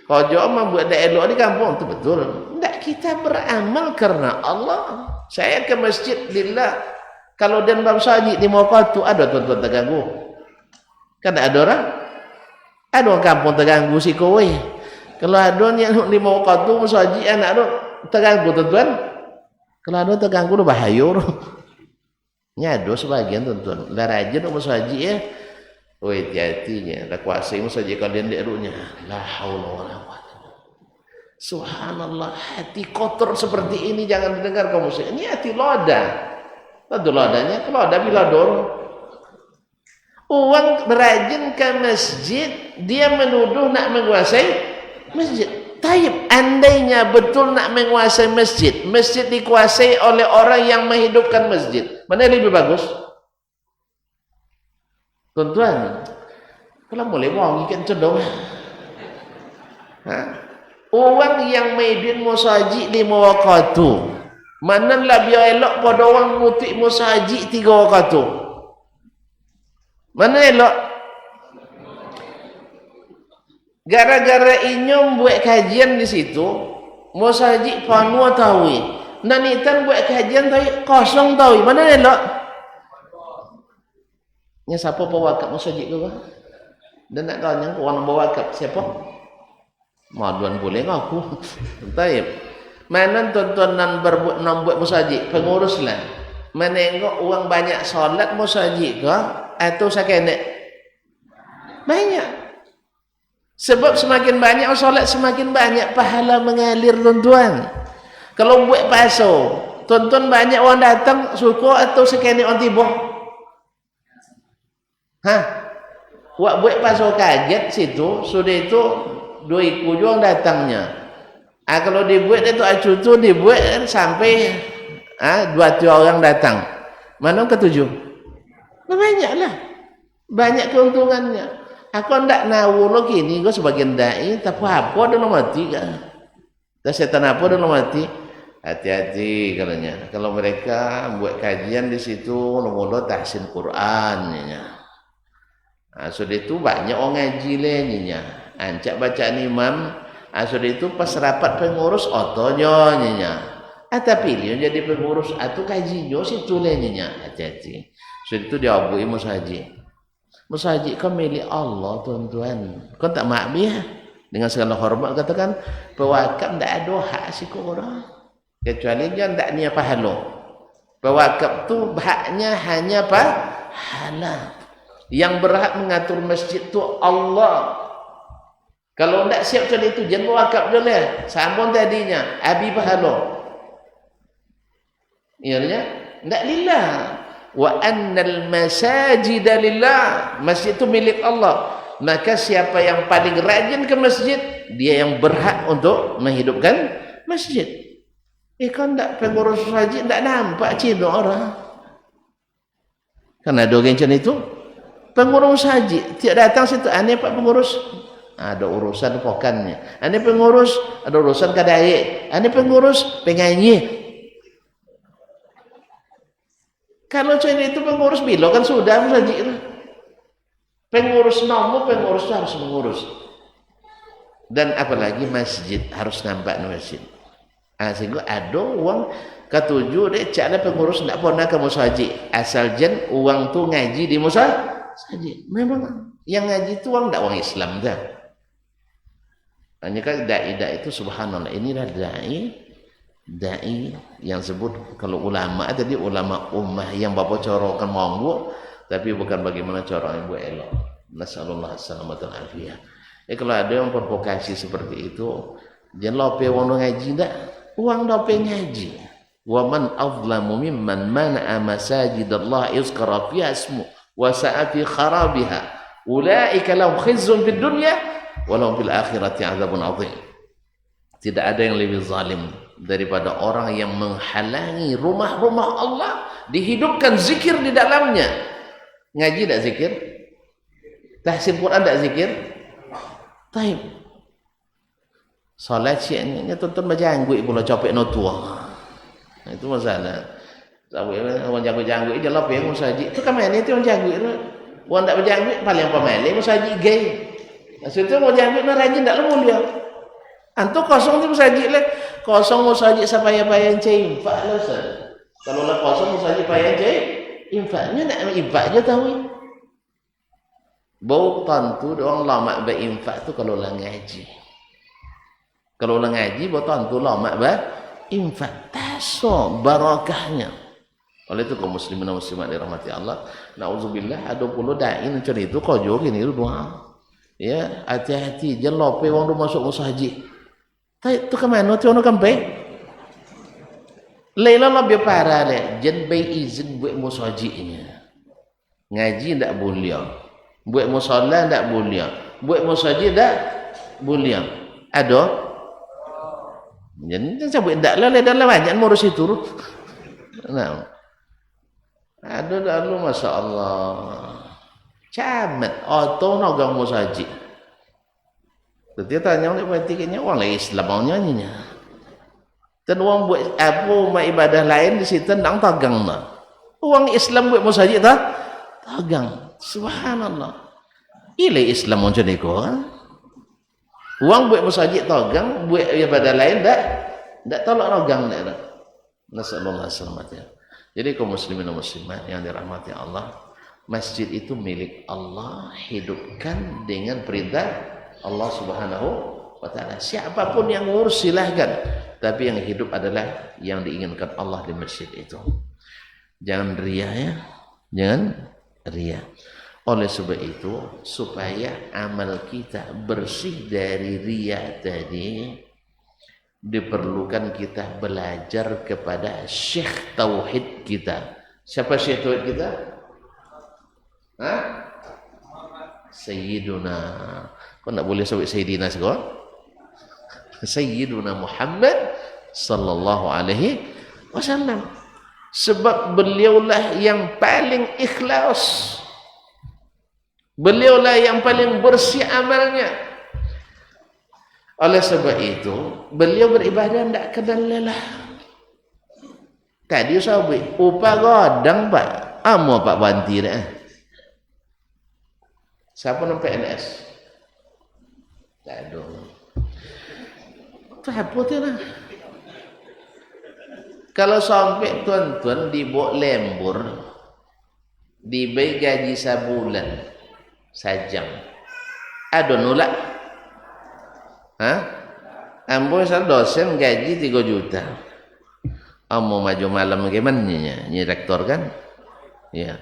Kalau jauh membuat dak elok di kampung itu betul. Tak, kita beramal karena Allah. Saya ke masjid lillah. Kalau dan bangsa haji di Mokatu ada tuan-tuan terganggu. Kan ada orang? Ada orang kampung terganggu si kowe. Kalau ada yang di Mokatu bangsa haji anak ada terganggu tuan-tuan. Kalau ada terganggu itu bahaya. Nyado sebagian tuan-tuan. Lah rajin bangsa haji ya. Oh hati-hatinya. Tak kuasa bangsa haji kalian di erunya. La haula wala quwwata. Subhanallah, hati kotor seperti ini jangan didengar kaum muslim. Ini hati loda. Ada lodanya, loda bila dorong. Uang rajin ke masjid, dia menuduh nak menguasai masjid. Taib, andainya betul nak menguasai masjid, masjid dikuasai oleh orang yang menghidupkan masjid. Mana yang lebih bagus? Tuan-tuan, kalau boleh wong ikan cendong. Orang yang maidin musaji 5 waktu. Mana lebih elok pada orang mutik musaji 3 waktu. Mana elok? Gara-gara inyom buat kajian di situ, musaji panu tahu. Nanitan buat kajian tahu kosong tahu. Mana elok? Nya siapa bawa wakaf musaji tu? Dan nak tahu yang orang bawa wakaf siapa? maduan boleh ngaku. Taib. Mana tontonan berbuat buat musajid pengurus lah. Menengok uang banyak solat musajid ke atau sakenek? Banyak. Sebab semakin banyak solat semakin banyak pahala mengalir tuan-tuan. Kalau buat paso, tonton banyak orang datang suka atau sekenek orang tiba. Buat paso kaget situ, sudah itu 2 juang datangnya. Kalau dibuat itu acutu dibuat sampai 2 orang datang. Mana ketujuh? Banyaklah. Banyak keuntungannya. Aku ndak nawu lo kini gue sebagian dai tapi apa dalam mati kan. Dan setan apa dalam mati? Hati-hati katanya. Kalau mereka buat kajian di situ lo tahsin Quran nya. Sudah itu banyak orang ngaji lainnya. Ancak bacaan imam. Sudah itu pas rapat pengurus otonya nya. Tapi pilih jadi pengurus atau kajinya situ lainnya. Hati-hati. Sudah itu diabui musajid. Musajid kan milik Allah tuan-tuan. Kau tak makbih dengan segala hormat katakan pewakaf tidak ada hak si orang. Kecuali dia tidak niat pahala. Pewakaf tu haknya hanya pahala. Yang berhak mengatur masjid tu Allah. Kalau tidak siap macam itu jangan pewakaf dulu. Sambung tadinya abi pahala. Ianya tidak lillah. Wa annal masajida lillah. Masjid itu milik Allah. Maka siapa yang paling rajin ke masjid, dia yang berhak untuk menghidupkan masjid. Kan tak pengurus masjid tak nampak cina orang. Kan ada orang macam itu. Pengurus masjid tiap datang situ aneh pak pengurus. Ada urusan pokannya. Aneh pengurus ada urusan kadai. Aneh pengurus penyanyi. Kalau macam itu pengurus bilo kan sudah masjid. Pengurus nomor pengurus harus mengurus. Dan apalagi masjid harus nampak masjid. Sehingga ada uang ketujuh deh cara pengurus tidak pernah ke masjid. Asal jen uang tu ngaji di masjid. Memang yang ngaji tu uang tidak uang Islam dah. Hanya kan dai itu subhanallah inilah dai yang sebut kalau ulama tadi ulama ummah yang bapa corokan monggo tapi bukan bagaimana cara yang buat elok. Nasallallahu alaihi afiyah. Kalau ada yang provokasi seperti itu jangan lope wong ngaji ndak uang lope ngaji. Wa man azlamu mimman mana'a masajidallah yuzkara fiha ismu wa sa'a fi kharabiha ulaika lahum khizyun fid dunya wa lahum fil akhirati 'adzabun 'adzim. Tidak ada yang lebih zalim daripada orang yang menghalangi rumah-rumah Allah dihidupkan zikir di dalamnya. Ngaji tak zikir? Tahsin Quran tak zikir? Taib. Salat siangnya tonton berjanggut pula capek no tua. Itu masalah. Orang janggut-janggut je lah pengen musajid. Tu kan mana itu orang janggut tu. Orang tak berjanggut paling pemali musajid gay. Maksudnya orang janggut nak rajin tak mulia. Antu kosong tu musajid lah. Kosong musajid sampai payah cai infak lah sah. Kalau lah kosong musajid payah cai infaknya nak infak je tahu. Bau tentu orang lama berinfak tu kalau lah ngaji. Kalau lah ngaji bau tentu lama berinfak. Taso barakahnya. Oleh itu kaum muslimin dan muslimat dirahmati Allah. Nauzubillah ada puluh dai macam itu kau jauh gini doa. Ya, hati-hati jangan lope wong tu masuk musajid. Tu ke mana tu orang kampai? Laila lebih parah le, jen bay izin buat musajidnya. Ngaji ndak boleh. Buat musalla ndak boleh. Buat musajid ndak boleh. Ada? Jadi sebut ndak lah dalam banyak ngurus itu. Nah. Ada lalu masya-Allah. Camat atau nagang musajid. Dia tanya oleh politiknya orang Islam maunya nyanyinya. Dan orang buat apa umat ibadah lain di situ nang tagang lah. Orang Islam buat masjid tak tagang. Subhanallah. Ile Islam macam ni ko. Orang buat masjid tagang, buat ibadah lain tak tolak tagang dak. Nasallallahu alaihi wasallam. Jadi kaum muslimin dan muslimat yang dirahmati Allah, masjid itu milik Allah, hidupkan dengan perintah Allah Subhanahu wa ta'ala. Siapapun yang ngurus silahkan, tapi yang hidup adalah yang diinginkan Allah di masjid itu. Jangan ria ya, jangan ria. Oleh sebab itu, supaya amal kita bersih dari ria tadi, diperlukan kita belajar kepada syekh tauhid kita. Siapa syekh tauhid kita? Hah? Sayyiduna. Kau nak boleh sebut Sayyidina sekarang? Sayyiduna Muhammad sallallahu alaihi wasallam. Sebab beliaulah yang paling ikhlas. Beliaulah yang paling bersih amalnya. Oleh sebab itu, beliau beribadah tidak kenal lelah. Tadi sahabat, upah godang pak, amo pak banti dah. Siapa nampak PNS? Tak ada. Tu apa tu lah? Kalau sampai tuan-tuan dibawa lembur, diberi gaji sebulan, sajam, ada nolak? Hah? Ambo misal dosen gaji 3 juta. Ambo maju malam bagaimana ni rektor kan? Ya.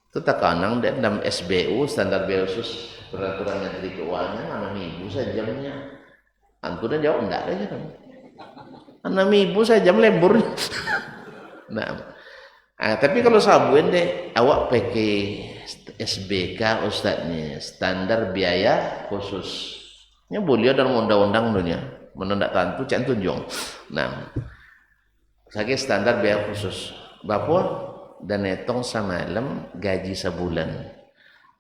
Itu tak kanang dalam SBU standar khusus peraturan menteri keuangan 6.000 sajamnya. Antu dah jawab enggak aja kan? 6.000 sajam lembur. Nah. Tapi kalau sabuin deh awak pakai SBK ustaznya standar biaya khusus. Nya boleh dalam undang-undang dunia. Menendak tantu cak tunjung. Nah. Sebagai standar biaya khusus. Bapa dan netong semalam gaji sebulan.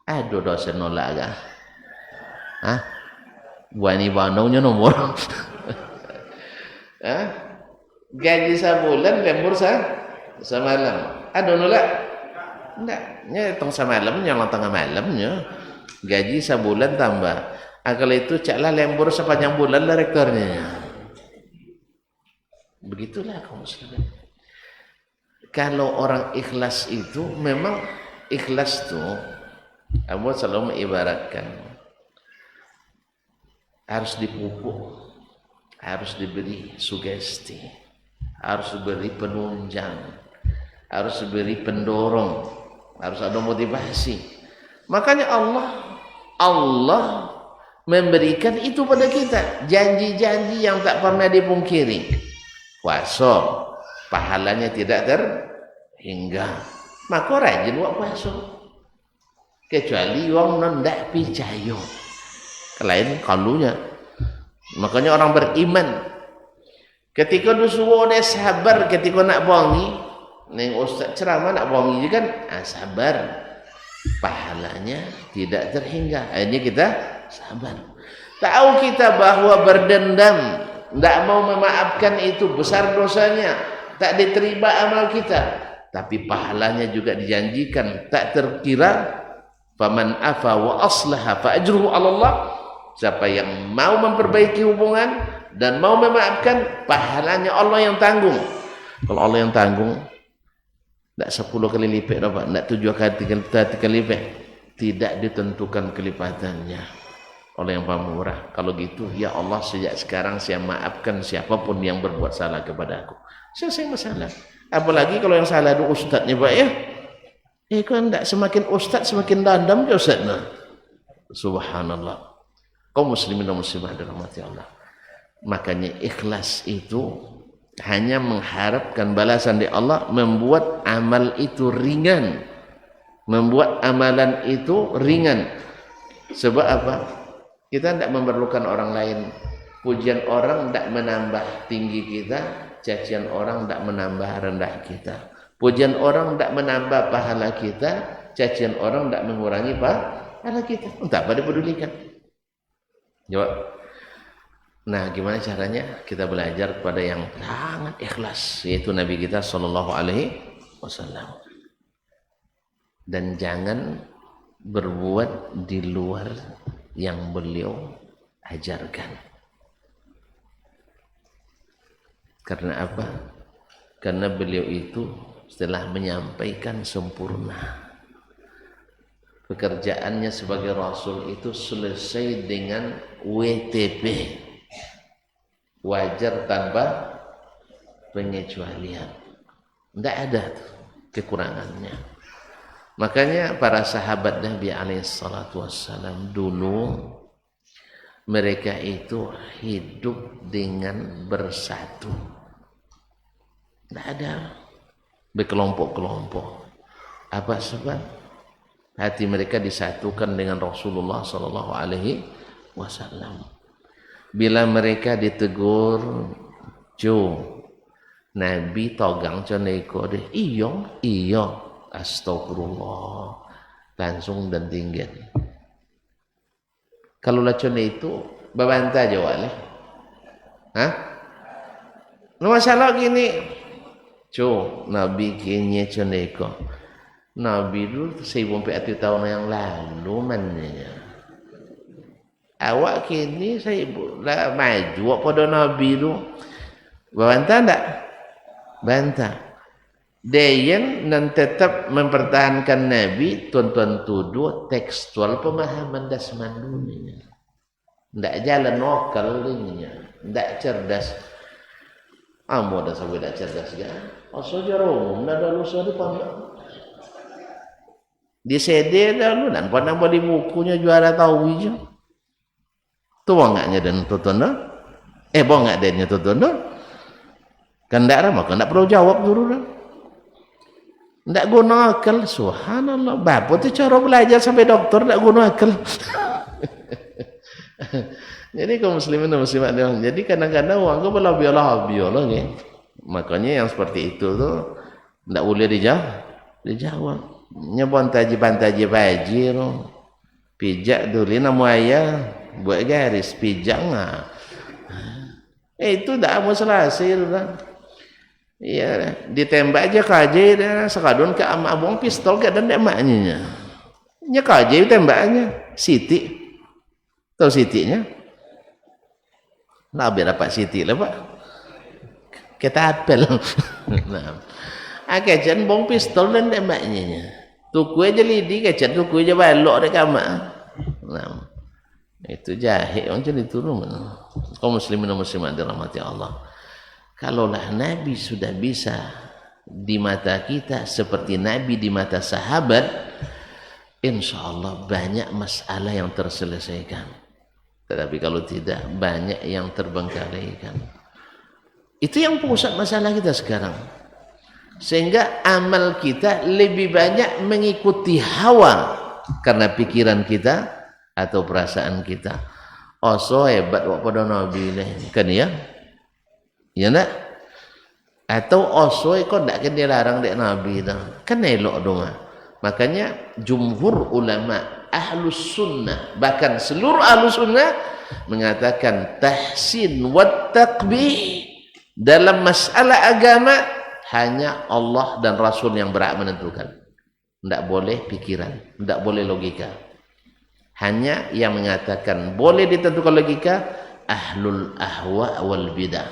Aduh dosen nolak agak. Hah? Wani banaunya nomor. Hah? Gaji sebulan lembur semalam. Aduh nolak? Enggak. Netong semalam yang tengah malamnya. Gaji sebulan tambah. Kalau itu caklah lembur sepanjang bulan lah rektornya. Begitulah kaum muslimin. Kalau orang ikhlas itu memang ikhlas tu, Abu selalu mengibaratkan harus dipupuk, harus diberi sugesti, harus diberi penunjang, harus diberi pendorong, harus ada motivasi. Makanya Allah memberikan itu pada kita, janji-janji yang tak pernah dipungkiri. Puasa pahalanya tidak terhingga, maka rajin buat puasa. Kecuali orang tidak percaya, lain kalunya. Makanya orang beriman ketika disuruh dia sabar ketika nak bongi, neng ustaz ceramah nak bongi juga kan, sabar, pahalanya tidak terhingga. Akhirnya kita sabar. Tahu kita bahwa berdendam, tidak mau memaafkan itu besar dosanya, tak diterima amal kita, tapi pahalanya juga dijanjikan tak terkira. Faman afa wa aslaha fa ajruhu 'ala Allah. Siapa yang mau memperbaiki hubungan dan mau memaafkan, pahalanya Allah yang tanggung. Kalau Allah yang tanggung, tidak 10 kali lipat dapat, tidak 7 kali lipat, tidak ditentukan kelipatannya oleh yang pemurah. Kalau gitu, ya Allah sejak sekarang saya maafkan siapapun yang berbuat salah kepada aku. Selesai masalah. Apalagi kalau yang salah itu ustadznya Pak ya. Kan tidak semakin ustadz semakin dandam ke ustadznya. Subhanallah. Kaum muslimin dan muslimah dirahmati Allah. Makanya ikhlas itu hanya mengharapkan balasan dari Allah, membuat amal itu ringan. Membuat amalan itu ringan. Sebab apa? Kita tidak memerlukan orang lain. Pujian orang tidak menambah tinggi kita, cacian orang tidak menambah rendah kita. Pujian orang tidak menambah pahala kita, cacian orang tidak mengurangi pahala kita. Entah apa dipedulikan. Jawab. Nah, gimana caranya? Kita belajar kepada yang sangat ikhlas, yaitu Nabi kita sallallahu alaihi wasallam. Dan jangan berbuat di luar yang beliau ajarkan. Karena apa? Karena beliau itu setelah menyampaikan sempurna. pekerjaannya sebagai Rasul itu selesai dengan WTP, wajar tanpa pengecualian. Tidak ada kekurangannya. Makanya para sahabat Nabi SAW dulu mereka itu hidup dengan bersatu. Tidak ada berkelompok-kelompok. Apa sebab? Hati mereka disatukan dengan Rasulullah SAW. Bila mereka ditegur, Nabi togang coneko deh, iyo, astagfirullah, langsung dan tinggal. Kalau lacone itu babanta aja wale, masalah gini, Nabi kini coneko, Nabi dulu 1400 tahun yang lalu mananya. Awak kini saya maju pada Nabi dulu, babanta ndak? Bantah. Dayan dan tetap mempertahankan Nabi tuan-tuan tuduh tekstual pemahaman dasman dunia. Tidak jalan lokal ininya, tidak cerdas. Amo dah sampai tidak cerdas kan? Asal jarum, dah lalu di pondok. Di CD dahulu dan pernah beli bukunya juara tahu je. Tuh enggaknya dan tuan-tuan. Enggak adanya tuan-tuan. Kan tidak ramah, kan tidak perlu jawab dulu lah. Tidak guna akal, subhanallah. Bapak itu cara belajar sampai doktor tidak guna akal. Jadi kaum muslimin dan muslimat, jadi kadang-kadang orang itu biolog, ya. Makanya yang seperti itu tuh tidak boleh dijawab. Bantaji baji, pijak dulu nama ayah buat garis pijak nggak. Itu tidak mau selesai lah. Iya, ditembak aja kaje dah sekadon ke ama abang pistol ke dan emaknya. Nya kaje tembaknya Siti. Tahu Sitinya? Lah biar dapat Siti lah, Pak. Kita apel. Nah. Kajian bong pistol dan emaknya. Tuku aja lidi kajian tuku aja balok dek ama. Nah. Itu jahil orang jadi turun. Kaum muslimin dan muslimat dirahmati Allah. Kalaulah Nabi sudah bisa di mata kita seperti Nabi di mata sahabat, insya Allah banyak masalah yang terselesaikan. Tetapi kalau tidak, banyak yang terbengkalaikan. Itu yang pusat masalah kita sekarang. Sehingga amal kita lebih banyak mengikuti hawa karena pikiran kita atau perasaan kita. Oh so hebat wak pada Nabi kan ya? Ya nak? Atau osoy kok ndak kan dilarang dek Nabi dah. Kan elok dong. Makanya jumhur ulama ahlus sunnah, bahkan seluruh ahlus sunnah mengatakan tahsin wa taqbih dalam masalah agama hanya Allah dan Rasul yang berhak menentukan. Tidak boleh pikiran, tidak boleh logika. Hanya yang mengatakan boleh ditentukan logika ahlul ahwa wal bidah.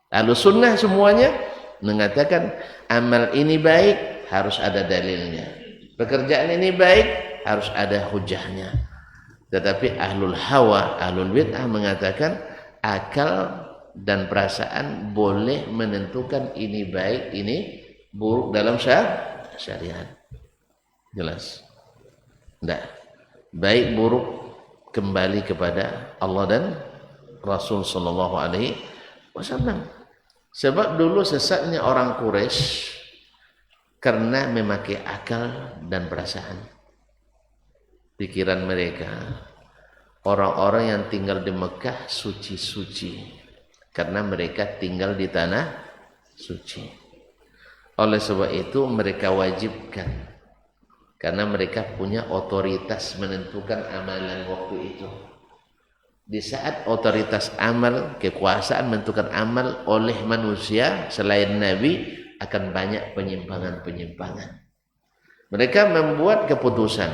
Ahlus sunnah semuanya mengatakan amal ini baik harus ada dalilnya. Pekerjaan ini baik harus ada hujahnya. Tetapi ahlul hawa, ahlul bid'ah mengatakan akal dan perasaan boleh menentukan ini baik, ini buruk dalam syariat. Jelas? Tidak. Baik buruk kembali kepada Allah dan Rasul sallallahu alaihi wasallam. Sebab dulu sesatnya orang Quraisy karena memakai akal dan perasaan. Pikiran mereka, orang-orang yang tinggal di Mekah suci-suci karena mereka tinggal di tanah suci. Oleh sebab itu mereka wajibkan karena mereka punya otoritas menentukan amalan waktu itu. Di saat otoritas amal, kekuasaan menentukan amal oleh manusia selain Nabi, akan banyak penyimpangan-penyimpangan. Mereka membuat keputusan,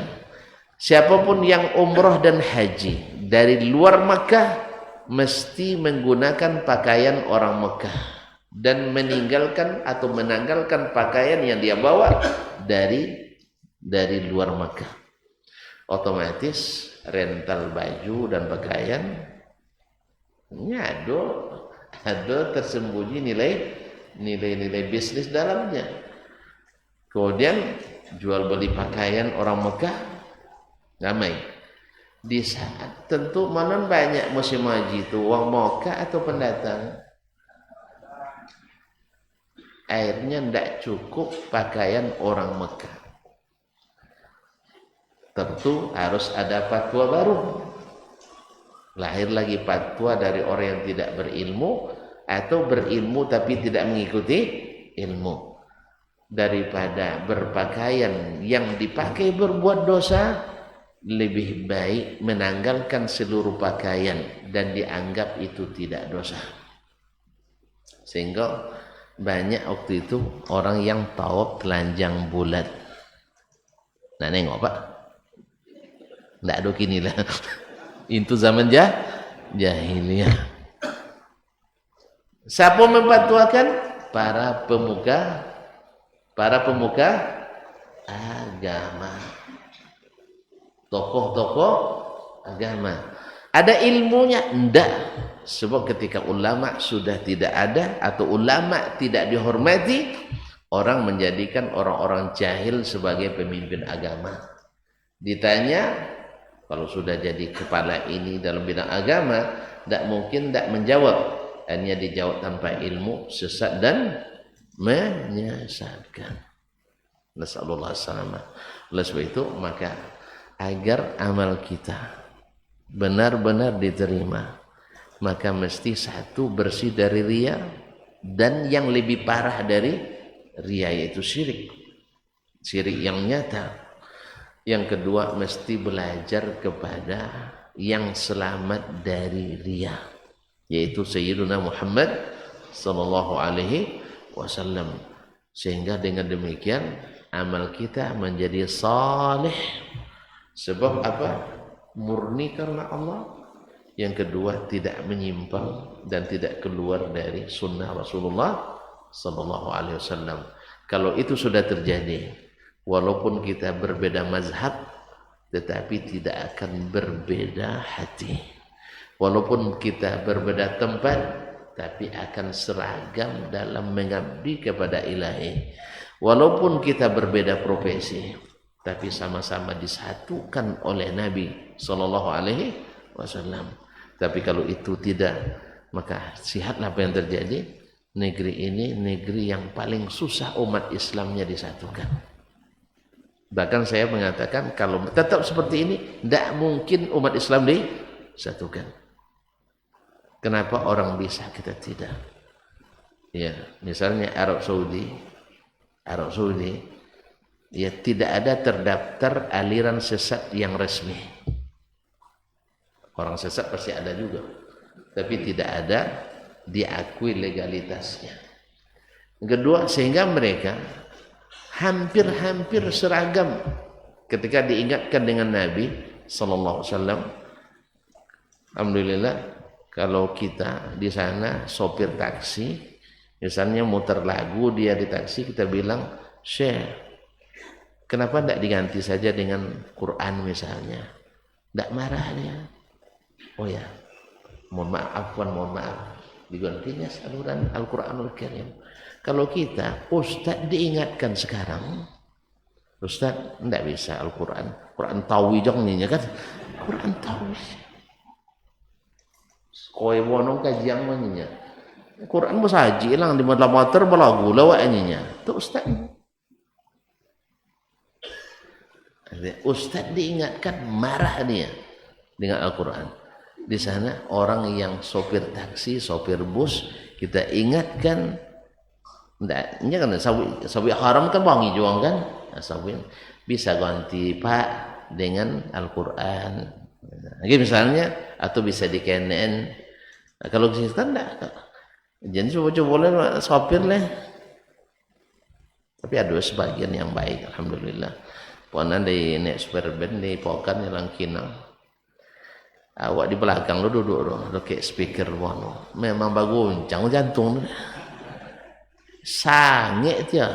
siapapun yang umrah dan haji dari luar Makkah mesti menggunakan pakaian orang Makkah dan meninggalkan atau menanggalkan pakaian yang dia bawa dari luar Makkah. otomatis rental baju dan pakaian ada tersembunyi nilai bisnis dalamnya. Kemudian jual beli pakaian orang Mekah ramai. Di saat tentu mana banyak musim haji itu orang Mekah atau pendatang. Airnya tidak cukup pakaian orang Mekah. Tentu harus ada fatwa baru. Lahir lagi fatwa dari orang yang tidak berilmu atau berilmu tapi tidak mengikuti ilmu. Daripada berpakaian yang dipakai berbuat dosa, lebih baik menanggalkan seluruh pakaian dan dianggap itu tidak dosa. Sehingga banyak waktu itu orang yang tawaf telanjang bulat. Nah nengok pak, nggak ada kini lah. Itu zaman jahiliyah. Siapa memfatwakan? Para pemuka agama, tokoh-tokoh agama. Ada ilmunya? Enggak. Sebab ketika ulama sudah tidak ada atau ulama tidak dihormati, orang menjadikan orang-orang jahil sebagai pemimpin agama. Ditanya, kalau sudah jadi kepala ini dalam bidang agama, tidak mungkin tidak menjawab. Hanya dijawab tanpa ilmu, sesat dan menyesatkan. Nasallallahu alaihi wasallam. Oleh sebab itu, maka agar amal kita benar-benar diterima, maka mesti satu bersih dari riya, dan yang lebih parah dari riya yaitu syirik yang nyata. Yang kedua, mesti belajar kepada yang selamat dari riya, yaitu Sayyiduna Muhammad sallallahu alaihi wasallam. Sehingga dengan demikian amal kita menjadi saleh. Sebab apa? Murni karena Allah. Yang kedua, tidak menyimpang dan tidak keluar dari sunnah Rasulullah sallallahu alaihi wasallam. Kalau itu sudah terjadi, walaupun kita berbeda mazhab, tetapi tidak akan berbeda hati. Walaupun kita berbeda tempat, tapi akan seragam dalam mengabdi kepada Ilahi. Walaupun kita berbeda profesi, tapi sama-sama disatukan oleh Nabi sallallahu alaihi wasallam. Tapi kalau itu tidak, maka lihatlah apa yang terjadi. Negeri ini negeri yang paling susah umat Islamnya disatukan. Bahkan saya mengatakan kalau tetap seperti ini, tidak mungkin umat Islam disatukan. Kenapa orang bisa, kita tidak? Ya, misalnya Arab Saudi, ya tidak ada terdaftar aliran sesat yang resmi. Orang sesat pasti ada juga, tapi tidak ada diakui legalitasnya. Kedua, sehingga mereka hampir seragam ketika diingatkan dengan Nabi sallallahu alaihi wasallam. Alhamdulillah, kalau kita di sana sopir taksi, misalnya muter lagu dia di taksi, kita bilang, "Syekh, kenapa tidak diganti saja dengan Quran misalnya?" Tidak marah dia. Oh ya, mohon maaf, digantinya saluran Al-Quranul Karim. Kalau kita, Ustaz diingatkan sekarang, Ustaz tidak bisa Quran tawi jangannya kan, Quran tawi. Koi wonong kajian maninya, Quran musaji lang di madla motor balagu lawaknya. Tu Ustaz. Ustaz diingatkan, marah dia dengan Al-Quran. Di sana orang yang sopir taksi, sopir bus, kita ingatkan, ini kan sawi haram kan wangi juang kan, sawi bisa ganti Pak dengan Al-Quran. Lagi misalnya, atau bisa di KNN. Kalau kita kan enggak, jadi coba boleh sopir lah. Tapi ada sebagian yang baik, alhamdulillah. Puanan di nek super band di pokan yang kinang. Awak di belakang lo duduk lo kayak speaker wono. Memang baguncang jantung. Sange dia.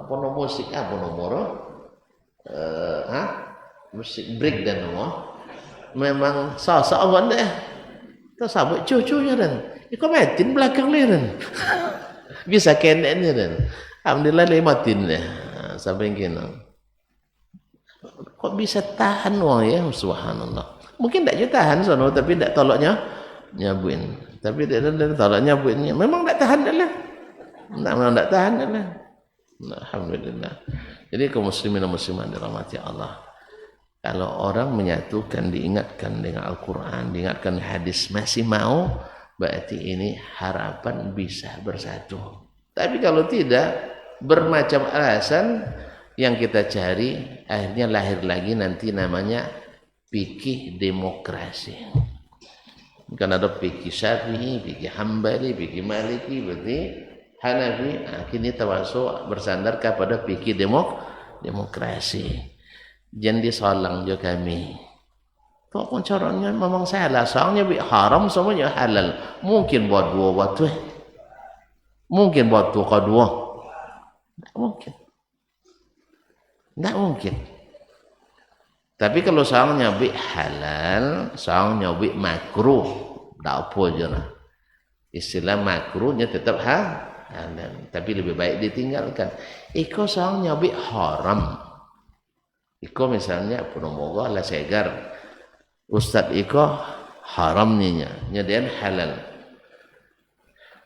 Pono musik pono moro. musik break dan memang sasa awan deh. Tak sabut cucunya dan iko matin belakang liran. Bisa kena ni dan. Alhamdulillah lematin deh. Sampai kena. Kok bisa tahan wong ya, subhanallah. Mungkin tak je tahan sono tapi tak tolaknya nyabuin. Tapi dia tolak nyabuinnya. Memang tak tahan dah lah. Memang tak tahan dah lah. Alhamdulillah. Jadi kaum muslimin dan muslimat dirahmati Allah. Kalau orang menyatukan, diingatkan dengan Al-Quran, diingatkan hadis, masih mau, berarti ini harapan bisa bersatu. Tapi kalau tidak, bermacam alasan yang kita cari, akhirnya lahir lagi nanti namanya fikih demokrasi. Kan ada fikih Syafi'i, fikih Hambali, fikih Maliki, berarti Hanafi. Kini termasuk bersandar kepada fikih demokrasi. Jangan disolang juga kami. Kok caranya memang salah. Soalnya haram semuanya halal. Mungkin buat dua waktu. Mungkin buat dua kedua. Tak mungkin. Tak mungkin. Tapi kalau soalnya halal, soalnya makruh, tak apa je lah. Istilah makruhnya tetap halal. Tapi lebih baik ditinggalkan. Iko soalnya haram. Iko misalnya penemoga lah segar. Ustaz iko haram ninya, nyediain halal.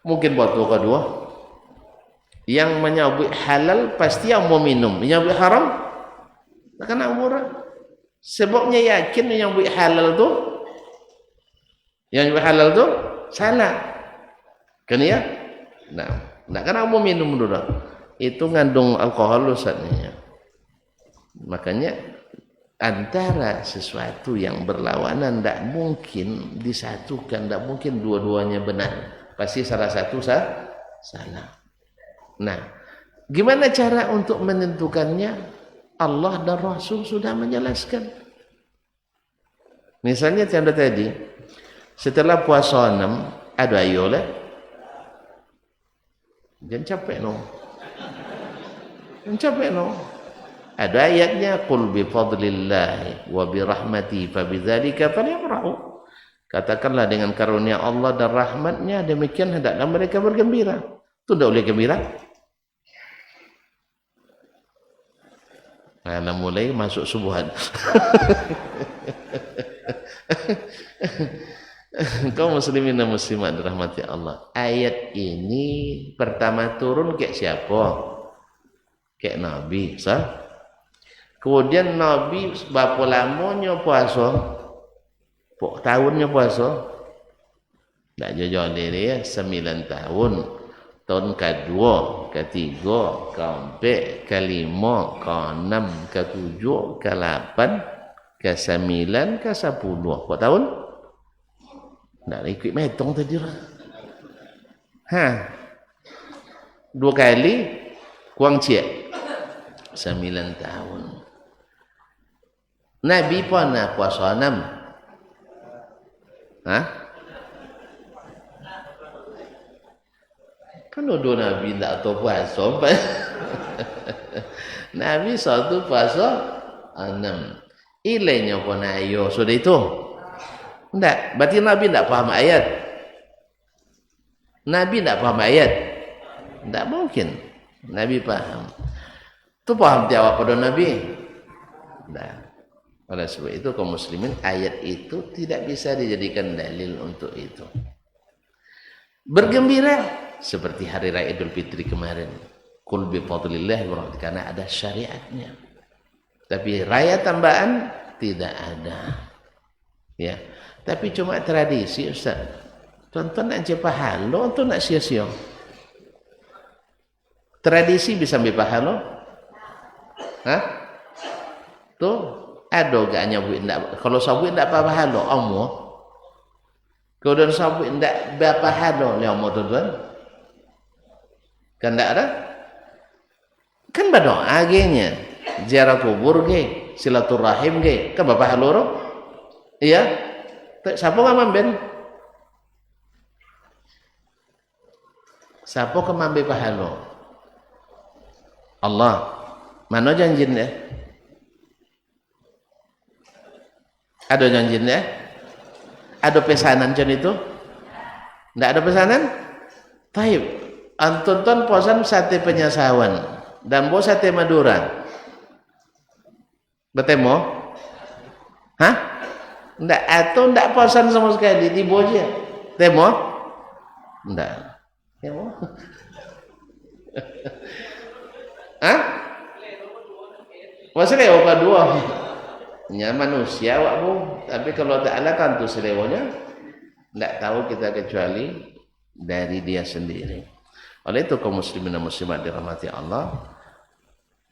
Mungkin buat dua kedua. Yang menyebut halal pasti yang mau minum. Menyebut haram, takkan umurah. Sebabnya yakin menyebut halal tu, yang menyebut halal tu salah. Kan ya? Nah, tak kena mau minum dulu. Itu ngandung alkohol Ustaznya. Makanya antara sesuatu yang berlawanan tidak mungkin disatukan, tidak mungkin dua-duanya benar, pasti salah satu salah. Nah, gimana cara untuk menentukannya? Allah dan Rasul sudah menjelaskan. Misalnya contoh tadi, setelah puasa 6 ada ayolah, jangan capek Ada ayatnya qul bi fadlillah wa bi rahmati fa bidzalika falyafrahu. Katakanlah dengan karunia Allah dan rahmatnya demikian hendaklah mereka bergembira. Itu tidak boleh gembira. Nah, mulai masuk subuhan. Kaum muslimin dan muslimat dirahmati Allah. Ayat ini pertama turun kayak siapa? Kayak Nabi, sah? Kemudian Nabi berapa lamanya puasa? Pok tahunnya puasa? Tak jauh dia 9 tahun. Tahun kedua, ketiga, keempat, kelima, keenam, ketujuh, ke-8, ke-9, ke-10. Pok tahun? Tak ikut metong tadi lah. 2 kali kurang cik 9 tahun. Nabi pernah puasa 6. Kan dua Nabi tak tahu puasa. Nabi satu puasa 6. Ilainya pun ayo sudah itu. Tidak, berarti Nabi tidak paham ayat. Nabi tidak paham ayat. Tidak mungkin. Nabi paham. Itu paham jawab pada Nabi. Tidak. Oleh sebab itu kaum muslimin, ayat itu tidak bisa dijadikan dalil untuk itu. Bergembira seperti hari raya Idul Fitri kemarin. Qul bi fadlillah karena ada syariatnya. Tapi raya tambahan tidak ada. Ya. Tapi cuma tradisi Ustaz. Tuan-tuan nak cepat pahala atau nak sia-sia? Tradisi bisa ambil pahala? Tuh ada gaknya buat ndak. Kalau sabut ndak apa pahala ammo. Kalau dan sabut ndak berapa pahala le ammo tuan-tuan. Kan ndak ada? Kan berdoa agenya. Ziarah kubur ge, silaturahim ge, kan berapa pahala ro? Iya. Siapa ngamben? Siapa kemambe pahala? Allah. Mana janjin deh? Ada janjinya? Ada pesanan macam itu? Tidak ada pesanan? Taib. Antonton posan sate penyasawan dan bo sate Madura. Bertemu? Hah? Tidak, atau tidak posan sama sekali di boja. Temo? Tidak. Temo? Hah? Wah selewo kedua. Nya manusia wak bu. Tapi kalau Ta'ala kan tu selewonya tidak tahu kita kecuali dari dia sendiri. Oleh itu kaum muslimin dan muslimat dirahmati Allah,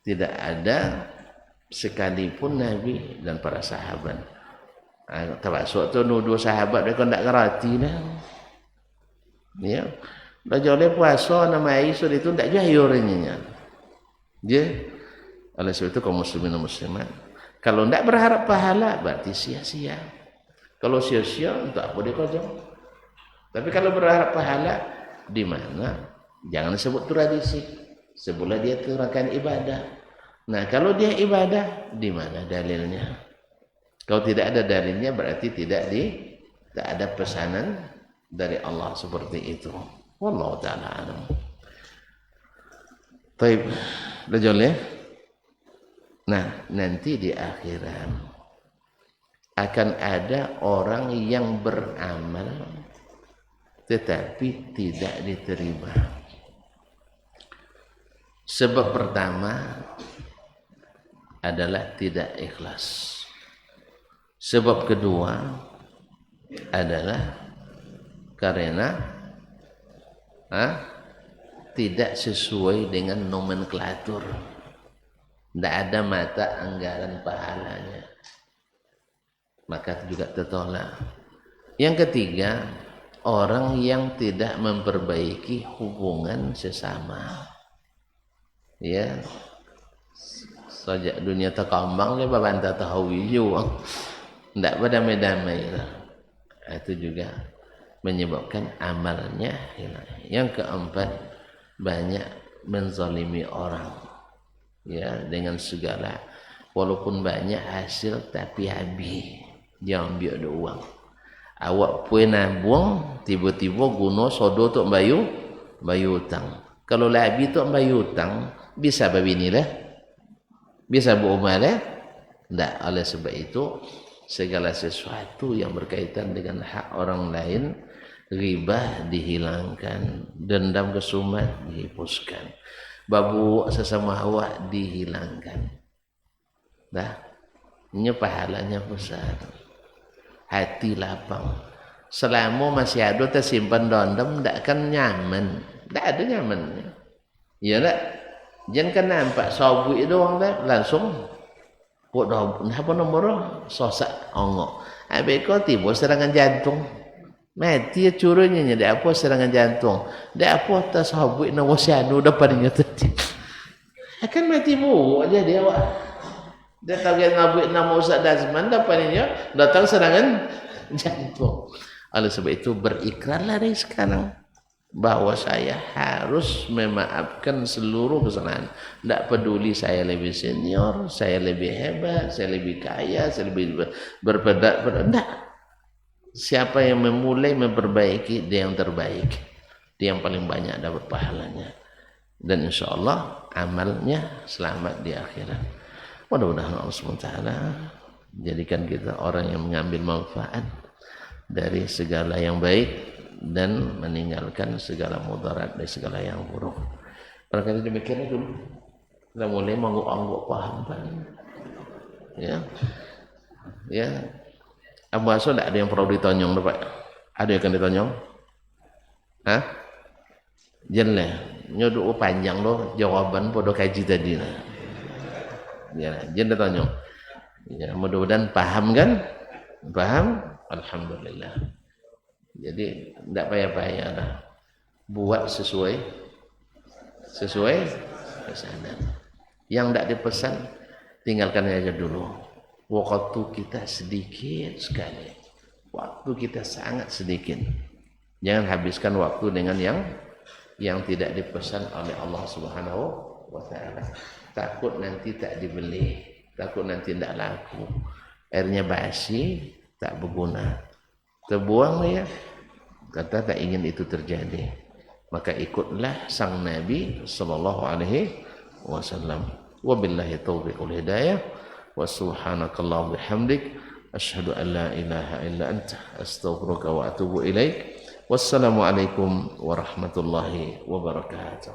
tidak ada sekalipun Nabi dan para sahabat. Termasuk tu nuduh sahabat mereka tidak ngerti dah. Ya. Belajar oleh puasa nama Aisyah itu tidak jayurnya. Dia oleh sebab itu kaum muslimin dan muslimat, kalau tidak berharap pahala berarti sia-sia. Kalau sia-sia untuk apa dia kerja? Tapi kalau berharap pahala di mana? Jangan sebut tradisi, sebutlah dia terakan ibadah. Nah, kalau dia ibadah di mana dalilnya? Kalau tidak ada dalilnya berarti tidak ada pesanan dari Allah seperti itu. Wallahu taala alam. Baik, udah ya? Nah, nanti di akhirat akan ada orang yang beramal tetapi tidak diterima. Sebab pertama adalah tidak ikhlas. Sebab kedua adalah karena tidak sesuai dengan nomenklatur. Tidak ada mata anggaran pahalanya, maka juga tertolak. Yang ketiga, orang yang tidak memperbaiki hubungan sesama. Ya, sejak dunia terkembang le babanta tahawi juga, tidak berdamai-damai lah. Itu juga menyebabkan amalnya hilang. Yang keempat, banyak menzalimi orang. Ya, dengan segala, walaupun banyak hasil tapi habis, jangan ambil ada uang. Awak pun nabung, tiba-tiba guna sodo untuk bayu hutang. Kalau lebih untuk bayu hutang, bisa babini lah, bisa beramal lah. Tak, oleh sebab itu segala sesuatu yang berkaitan dengan hak orang lain, riba dihilangkan, dendam kesumat dihapuskan, babu sesama awak dihilangkan. Dah, ini pahalanya besar. Hati lapang. Selama masih ada tersimpan dendam, tak akan nyaman. Tak ada nyamannya. Ya tak? Jangan kan nampak sabu itu orang tak langsung buat apa nombor sosak ongok. Habis kau tiba serangan jantung. Mati curungnya dia apa serangan jantung. Dia apa tas sabu nak wasianu depannya tadi. Akan mati bu aja dia awak. Dia target ngabuk nama Ustaz Dazman depannya datang serangan jantung. Oleh sebab itu berikrarlah dari sekarang bahwa saya harus memaafkan seluruh kesalahan. Tidak peduli saya lebih senior, saya lebih hebat, saya lebih kaya, saya lebih berpedak. Tidak. Siapa yang memulai memperbaiki, dia yang terbaik. Dia yang paling banyak dapat pahalanya. Dan insya Allah amalnya selamat di akhirat. Mudah-mudahan Allah SWT jadikan kita orang yang mengambil manfaat dari segala yang baik dan meninggalkan segala mudarat dari segala yang buruk. Barangkali demikian dulu. Kita mulai mengangguk-angguk paham kan? Ya, ya. Abu Hasan tidak ada yang perlu ditonyong, Pak. Ada yang akan ditonyong? Hah? Jelas. Nyodo panjang loh jawaban pada kaji tadi. Ya, jangan ditonyong. Ya, mudah-mudahan paham kan? Paham? Alhamdulillah. Jadi tidak payah-payah lah. Buat sesuai pesanan. Yang tidak dipesan tinggalkan aja dulu. Waktu kita sedikit sekali. Waktu kita sangat sedikit. Jangan habiskan waktu dengan yang tidak dipesan oleh Allah Subhanahu wa taala. Takut nanti tak dibeli, takut nanti tidak laku. airnya basi, tak berguna, terbuang ya. Kata tak ingin itu terjadi, maka ikutlah sang Nabi sallallahu alaihi wasallam. Wabillahi taufiq wal hidayah. Wa subhanakallah bihamdik asyhadu an la ilaha illa anta astaghfiruka wa atubu ilaik. Wassalamualaikum warahmatullahi wabarakatuh.